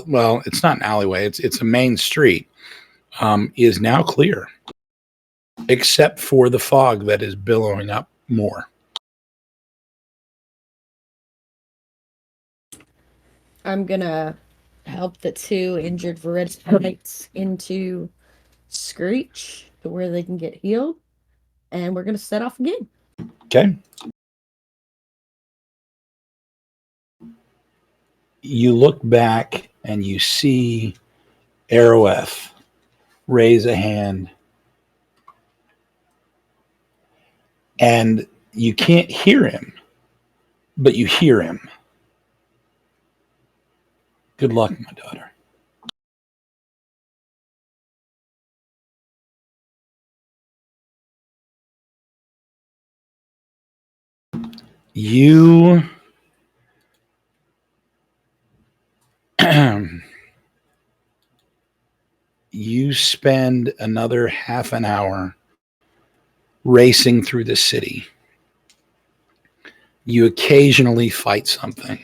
Well, it's not an alleyway. It's a main street. Is now clear, except for the fog that is billowing up more. I'm gonna help the 2 injured Veridic Knights into Screech to where they can get healed, and we're gonna set off again. Okay. You look back and you see Aeroeth raise a hand, and you can't hear him, but you hear him. Good luck, my daughter. You you spend another half an hour racing through the city. You occasionally fight something.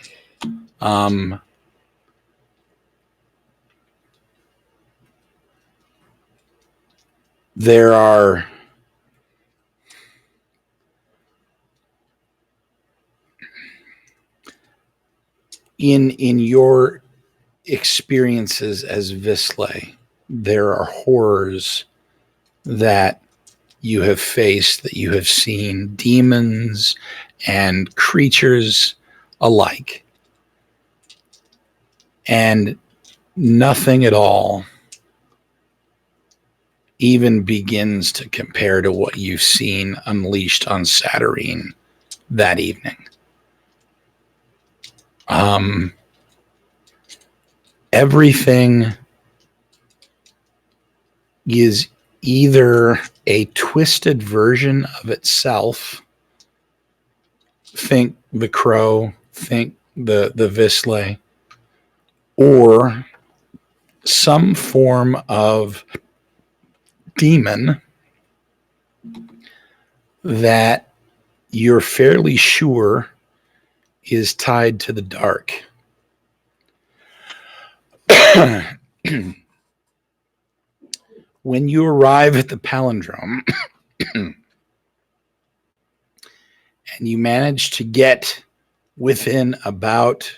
There are in your experiences as Vislae, there are horrors that you have faced, that you have seen, demons and creatures alike. And nothing at all even begins to compare to what you've seen unleashed on Satyrine that evening. Everything is either a twisted version of itself. Think the crow, think the Vislae, or some form of demon that you're fairly sure is tied to the dark. When you arrive at the palindrome and you manage to get within about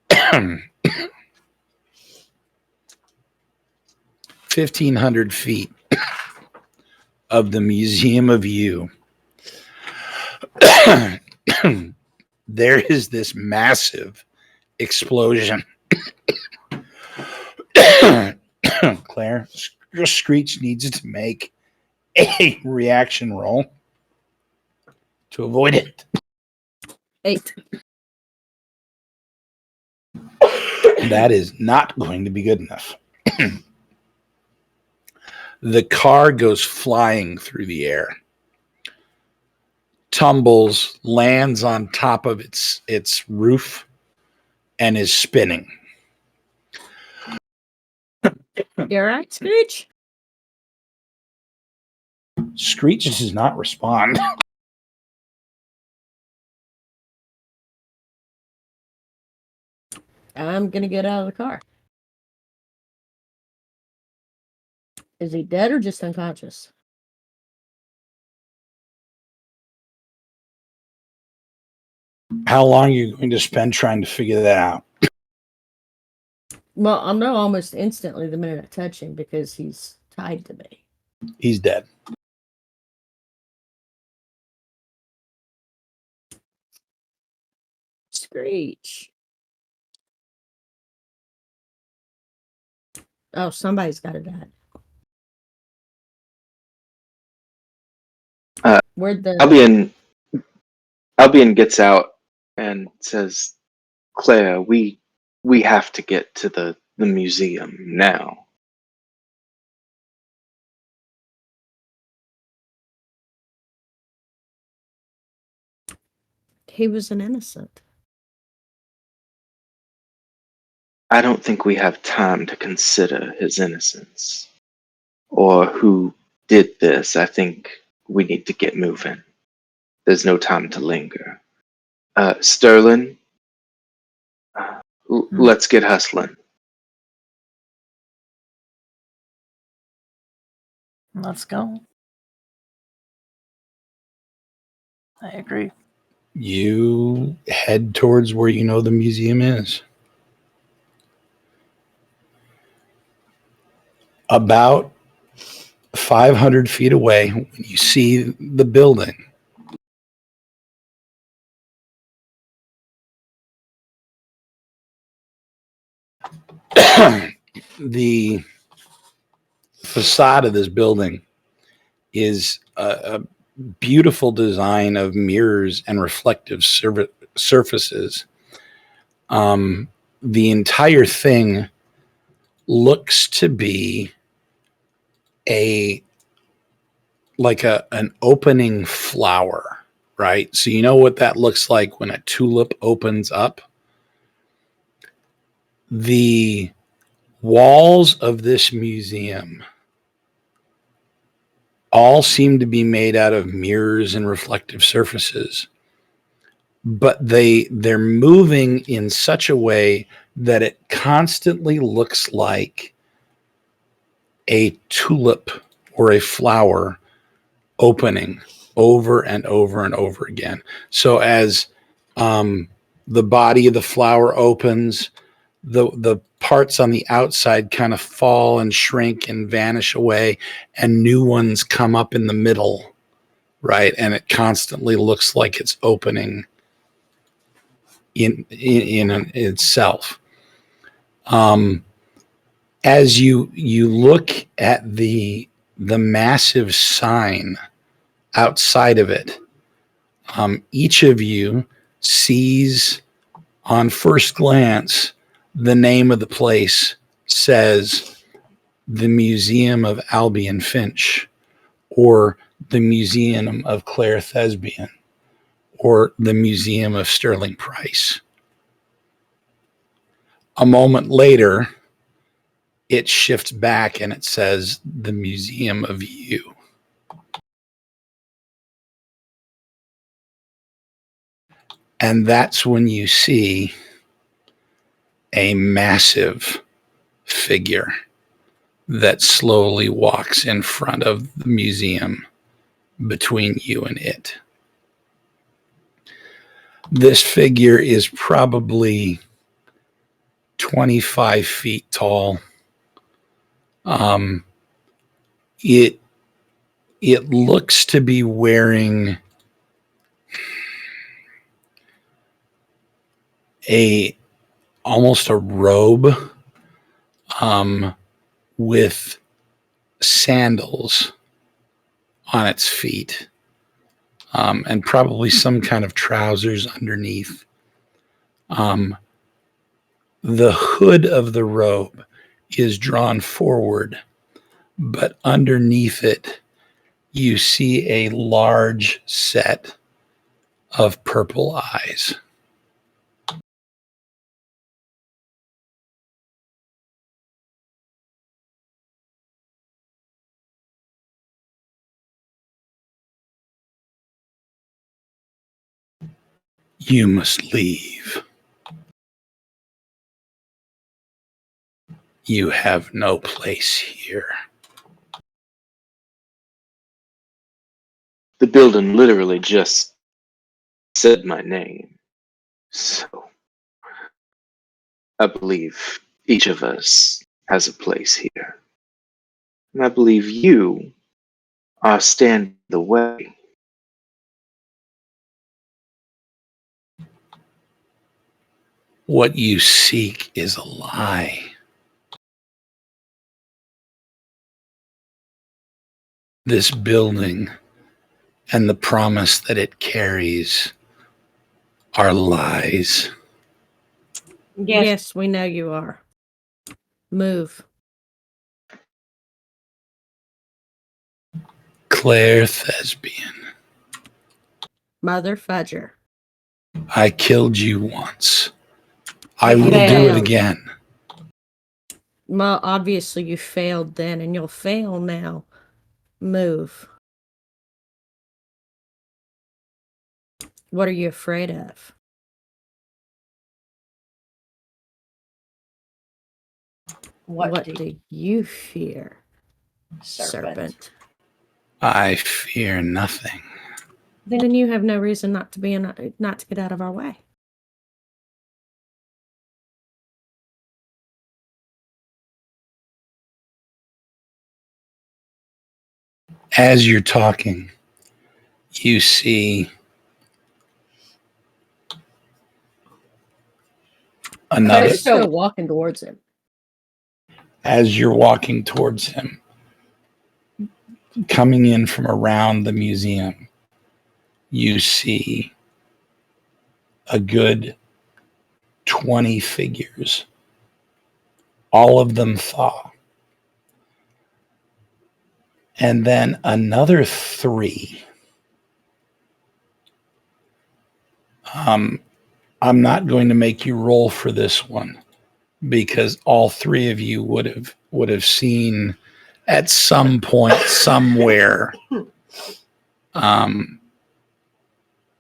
1,500 feet of the Museum of You, there is this massive explosion. Claire, Screech needs to make a reaction roll to avoid it. 8. That is not going to be good enough. The car goes flying through the air, tumbles, lands on top of its roof, and is spinning. You're right, Screech. Screech does not respond. I'm gonna get out of the car. Is he dead or just unconscious? How long are you going to spend trying to figure that out? Well, I'll know almost instantly the minute I touch him because he's tied to me. He's dead. Screech. Oh, somebody's got to die. Where'd the Albion gets out and says, "Claire, we have to get to the museum now." He was an innocent. I don't think we have time to consider his innocence or who did this. I think we need to get moving. There's no time to linger. Sterling, let's get hustling. Let's go. I agree. You head towards where you know the museum is. About 500 feet away, when you see the building, the facade of this building is a beautiful design of mirrors and reflective surfaces. The entire thing looks to be an opening flower, right? So you know what that looks like when a tulip opens up? The walls of this museum all seem to be made out of mirrors and reflective surfaces, but they're moving in such a way that it constantly looks like a tulip or a flower opening over and over and over again. So as The body of the flower opens. The parts on the outside kind of fall and shrink and vanish away, and new ones come up in the middle, right? And it constantly looks like it's opening in itself. As you look at the massive sign outside of it, each of you sees on first glance the name of the place says the Museum of Albion Finch, or the Museum of Claire Thespian, or the Museum of Sterling Price. A moment later, it shifts back and it says the Museum of You. And that's when you see a massive figure that slowly walks in front of the museum between you and it. This figure is probably 25 feet tall. It looks to be wearing almost a robe with sandals on its feet, and probably some kind of trousers underneath. The hood of the robe is drawn forward, but underneath it, you see a large set of purple eyes. You must leave. You have no place here. The building literally just said my name. So I believe each of us has a place here. And I believe you are standing in the way. What you seek is a lie. This building and the promise that it carries are lies. Yes, we know you are. Move. Claire Thespian, Mother Fudger. I killed you once. I will do failed. it again. Well, obviously you failed then, and you'll fail now. Move. What are you afraid of? What do you fear, serpent? I fear nothing. Then you have no reason not to get out of our way. As you're talking, you see another. Claire's still walking towards him. As you're walking towards him, coming in from around the museum, you see a good 20 figures, all of them thaw. And then another 3. I'm not going to make you roll for this one, because all 3 of you would have seen at some point somewhere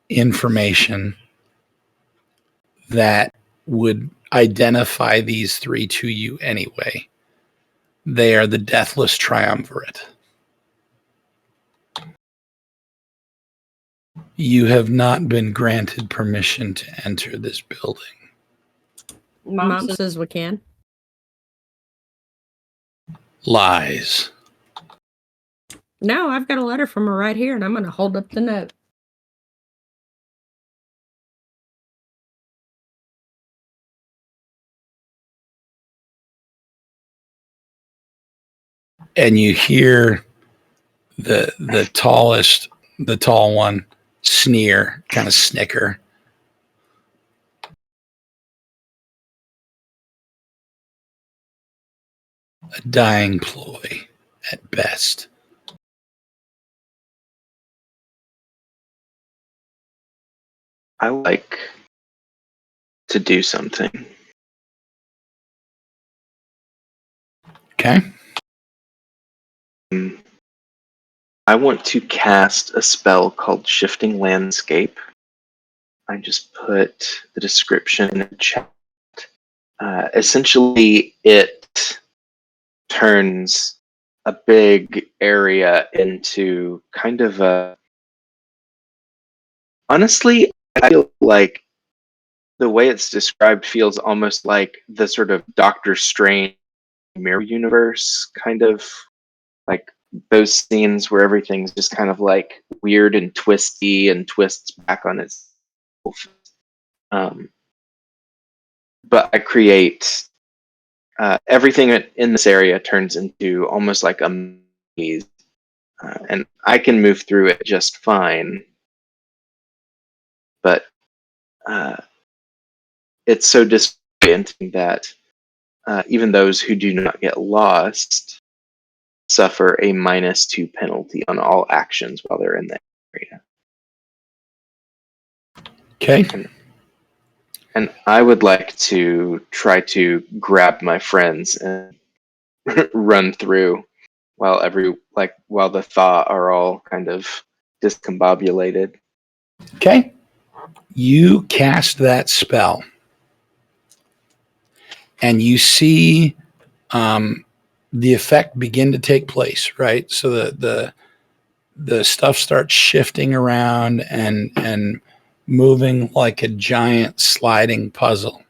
information that would identify these 3 to you anyway. They are the Deathless Triumvirate. You have not been granted permission to enter this building. Mom says, says we can. Lies. No, I've got a letter from her right here, and I'm going to hold up the note. And you hear the tall one sneer, kind of snicker. A dying ploy at best. I like to do something. Okay. I want to cast a spell called Shifting Landscape. I just put the description in the chat. Essentially, it turns a big area into kind of a. Honestly, I feel like the way it's described feels almost like the sort of Doctor Strange mirror universe kind of like those scenes where everything's just kind of like weird and twisty and twists back on itself. But I create everything in this area turns into almost like a maze, and I can move through it just fine. But it's so disorienting that even those who do not get lost suffer a -2 penalty on all actions while they're in that area. Okay. And I would like to try to grab my friends and run through while the Thaw are all kind of discombobulated. Okay. You cast that spell, and you see the effect begin to take place, right? So the stuff starts shifting around and moving like a giant sliding puzzle.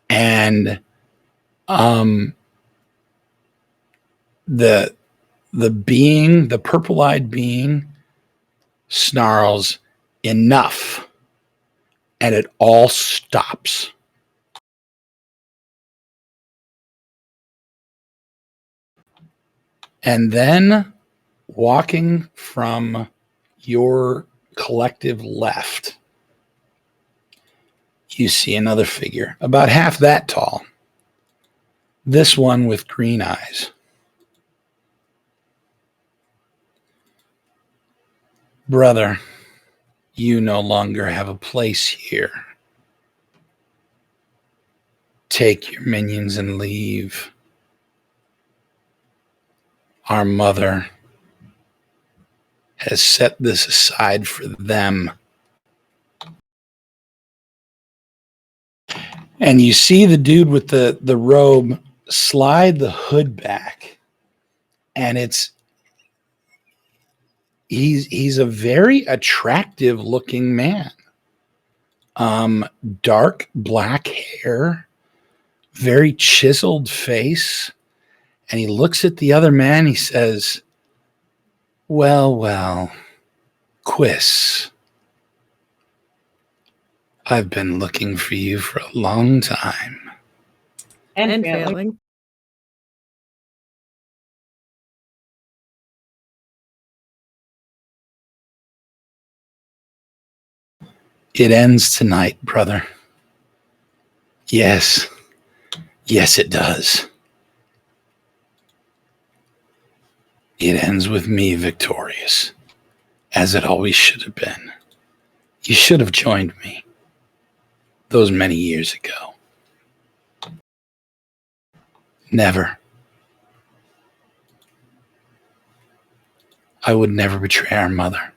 And the purple-eyed being snarls, "Enough," and it all stops. And then, walking from your collective left, you see another figure about half that tall. This one with green eyes. "Brother, you no longer have a place here. Take your minions and leave. Our mother has set this aside for them." And you see the dude with the robe slide the hood back, and he's a very attractive looking man. Dark black hair, very chiseled face, and he looks at the other man. He says, well, Quiss, I've been looking for you for a long time." and And failing. failing. "It ends tonight, brother." Yes, it does. It ends with me victorious, as it always should have been. You should have joined me those many years ago. Never. I would never betray our mother.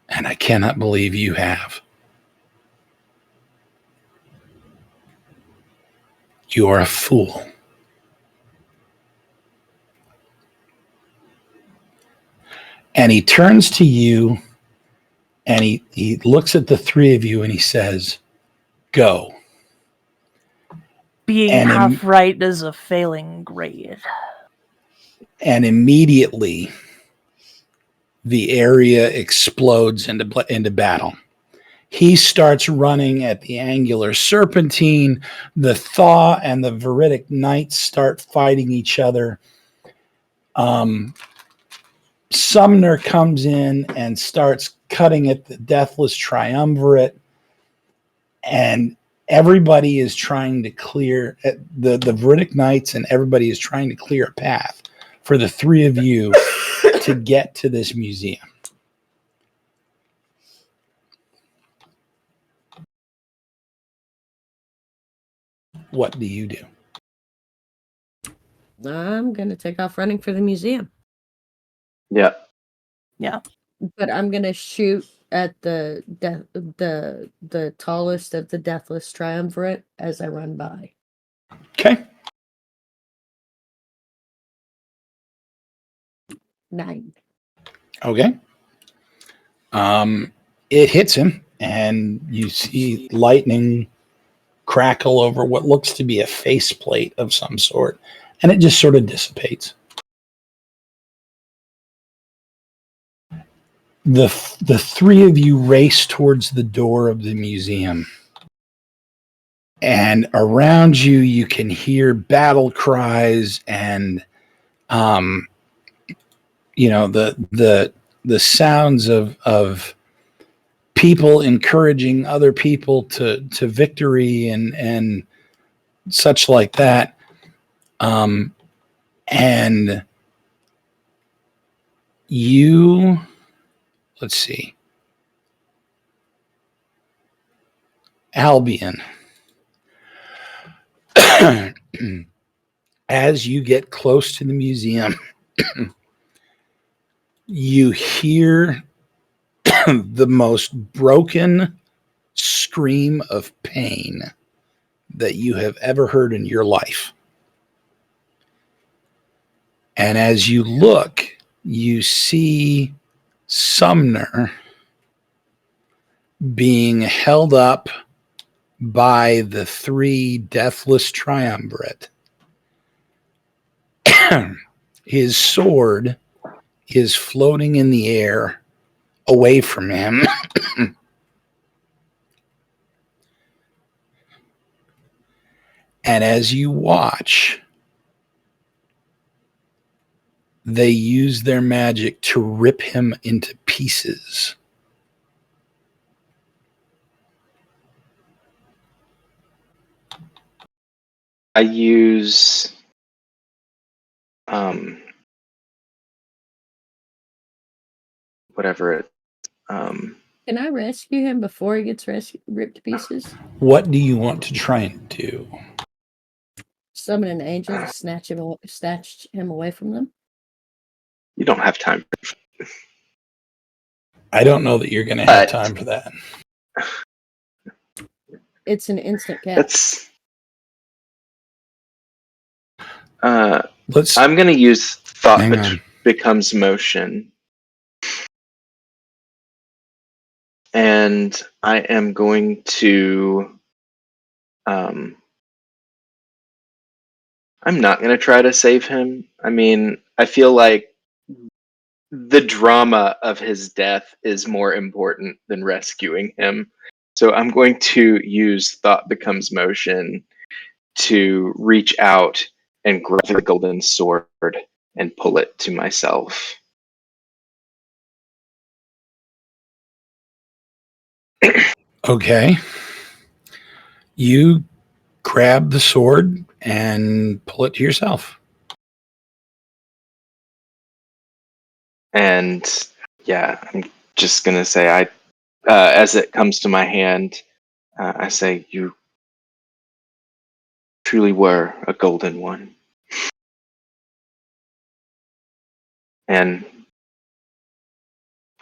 And I cannot believe you have. You are a fool. And he turns to you and he looks at the three of you and he says, "Go." Being And half right is a failing grade. And immediately the area explodes into battle. He starts running at the Angular Serpentine. The Thaw and the Veridic Knights start fighting each other. Sumner comes in and starts cutting at the Deathless Triumvirate. And everybody is trying to clear the Veridic Knights, and everybody is trying to clear a path for the three of you to get to this museum. What do you do? I'm gonna take off running for the museum, Yeah. Yeah. but I'm gonna shoot at the tallest of the Deathless Triumvirate as I run by. Okay. 9. Okay. It hits him, and you see lightning crackle over what looks to be a faceplate of some sort, and it just sort of dissipates. The three of you race towards the door of the museum, and around you you can hear battle cries and the sounds of people encouraging other people to victory and such like that. And you, let's see, Albion, as you get close to the museum, you hear the most broken scream of pain that you have ever heard in your life. And as you look, you see Sumner being held up by the three Deathless Triumvirate. His sword is floating in the air away from him. And as you watch, they use their magic to rip him into pieces. I use whatever it Can I rescue him before he gets ripped to pieces? What do you want to try and do? Summon an angel to snatch him away from them? you don't have time. I don't know that you're going to have time for that. It's an instant catch. I'm going to use thought becomes motion. And I am going to I'm not going to try to save him. I mean, I feel like the drama of his death is more important than rescuing him. So I'm going to use thought becomes motion to reach out and grab the golden sword and pull it to myself. Okay. You grab the sword and pull it to yourself. And yeah, I'm just going to say, as it comes to my hand, I say, you truly were a golden one. And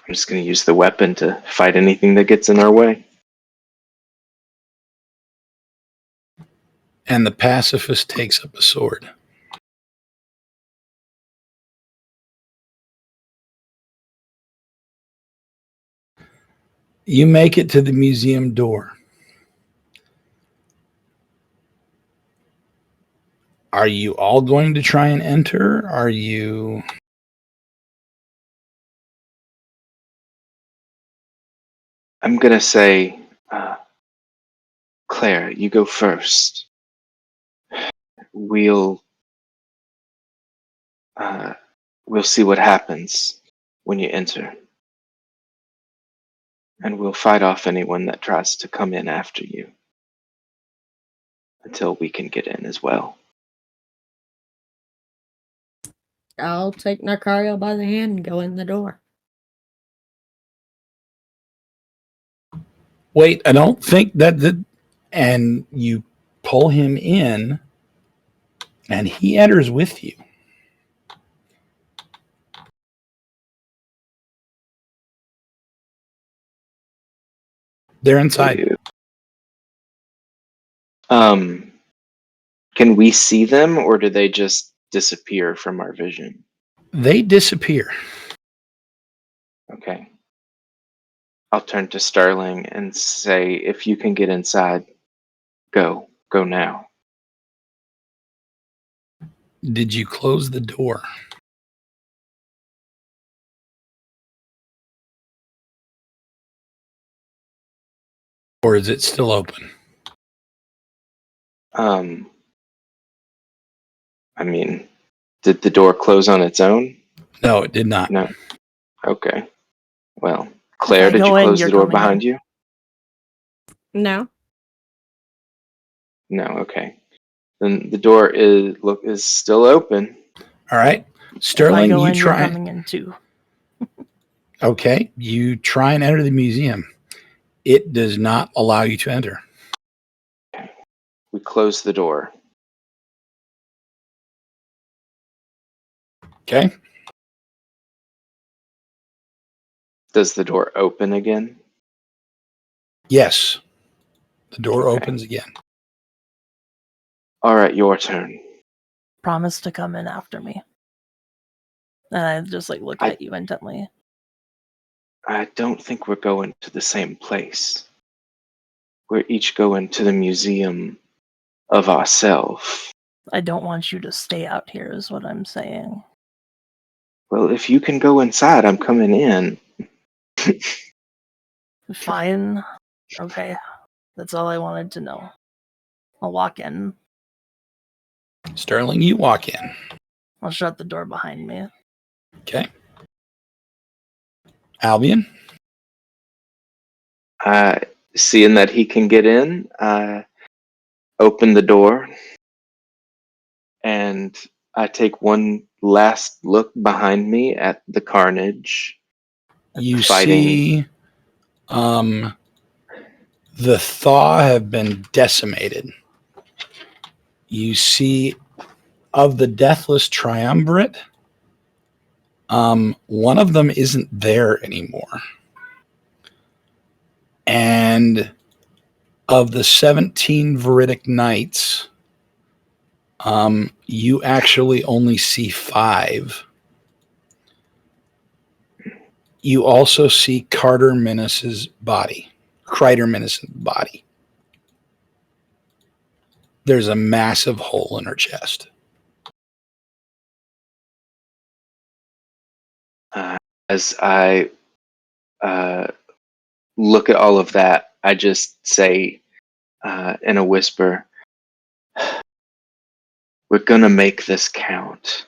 I'm just going to use the weapon to fight anything that gets in our way. And the pacifist takes up a sword. You make it to the museum door. Are you all going to try and enter? Are you... I'm going to say, Claire, you go first. We'll see what happens when you enter. And we'll fight off anyone that tries to come in after you. Until we can get in as well. I'll take Narcario by the hand and go in the door. Wait, I don't think that and you pull him in and he enters with you. They're inside. Can we see them or do they just disappear from our vision? They disappear. Okay. I'll turn to Sterling and say, if you can get inside, go now. Did you close the door? Or is it still open? I mean, did the door close on its own? No, it did not. No. Okay. Well, Claire, I did you go in, close you're the door coming behind in. you? No. No, okay. Then the door is still open. All right. If I Sterling, go you in, you're try. coming in too. Okay. You try and enter the museum. It does not allow you to enter. We close the door. Okay. Does the door open again? Yes. The door Okay. opens again. All right, your turn. Promise to come in after me. And I just look at you intently. I don't think we're going to the same place. We're each going to the museum of ourselves. I don't want you to stay out here, is what I'm saying. Well, if you can go inside, I'm coming in. Fine. Okay. That's all I wanted to know. I'll walk in. Sterling, you walk in. I'll shut the door behind me. Okay. Albion? Seeing that he can get in, I open the door and I take one last look behind me at the carnage. You fighting. see the Thaw have been decimated. You see of the Deathless Triumvirate, one of them isn't there anymore. And of the 17 Veridic Knights, you actually only see 5. You also see Crider Menace's body. There's a massive hole in her chest. As I look at all of that, I just say in a whisper, we're gonna make this count.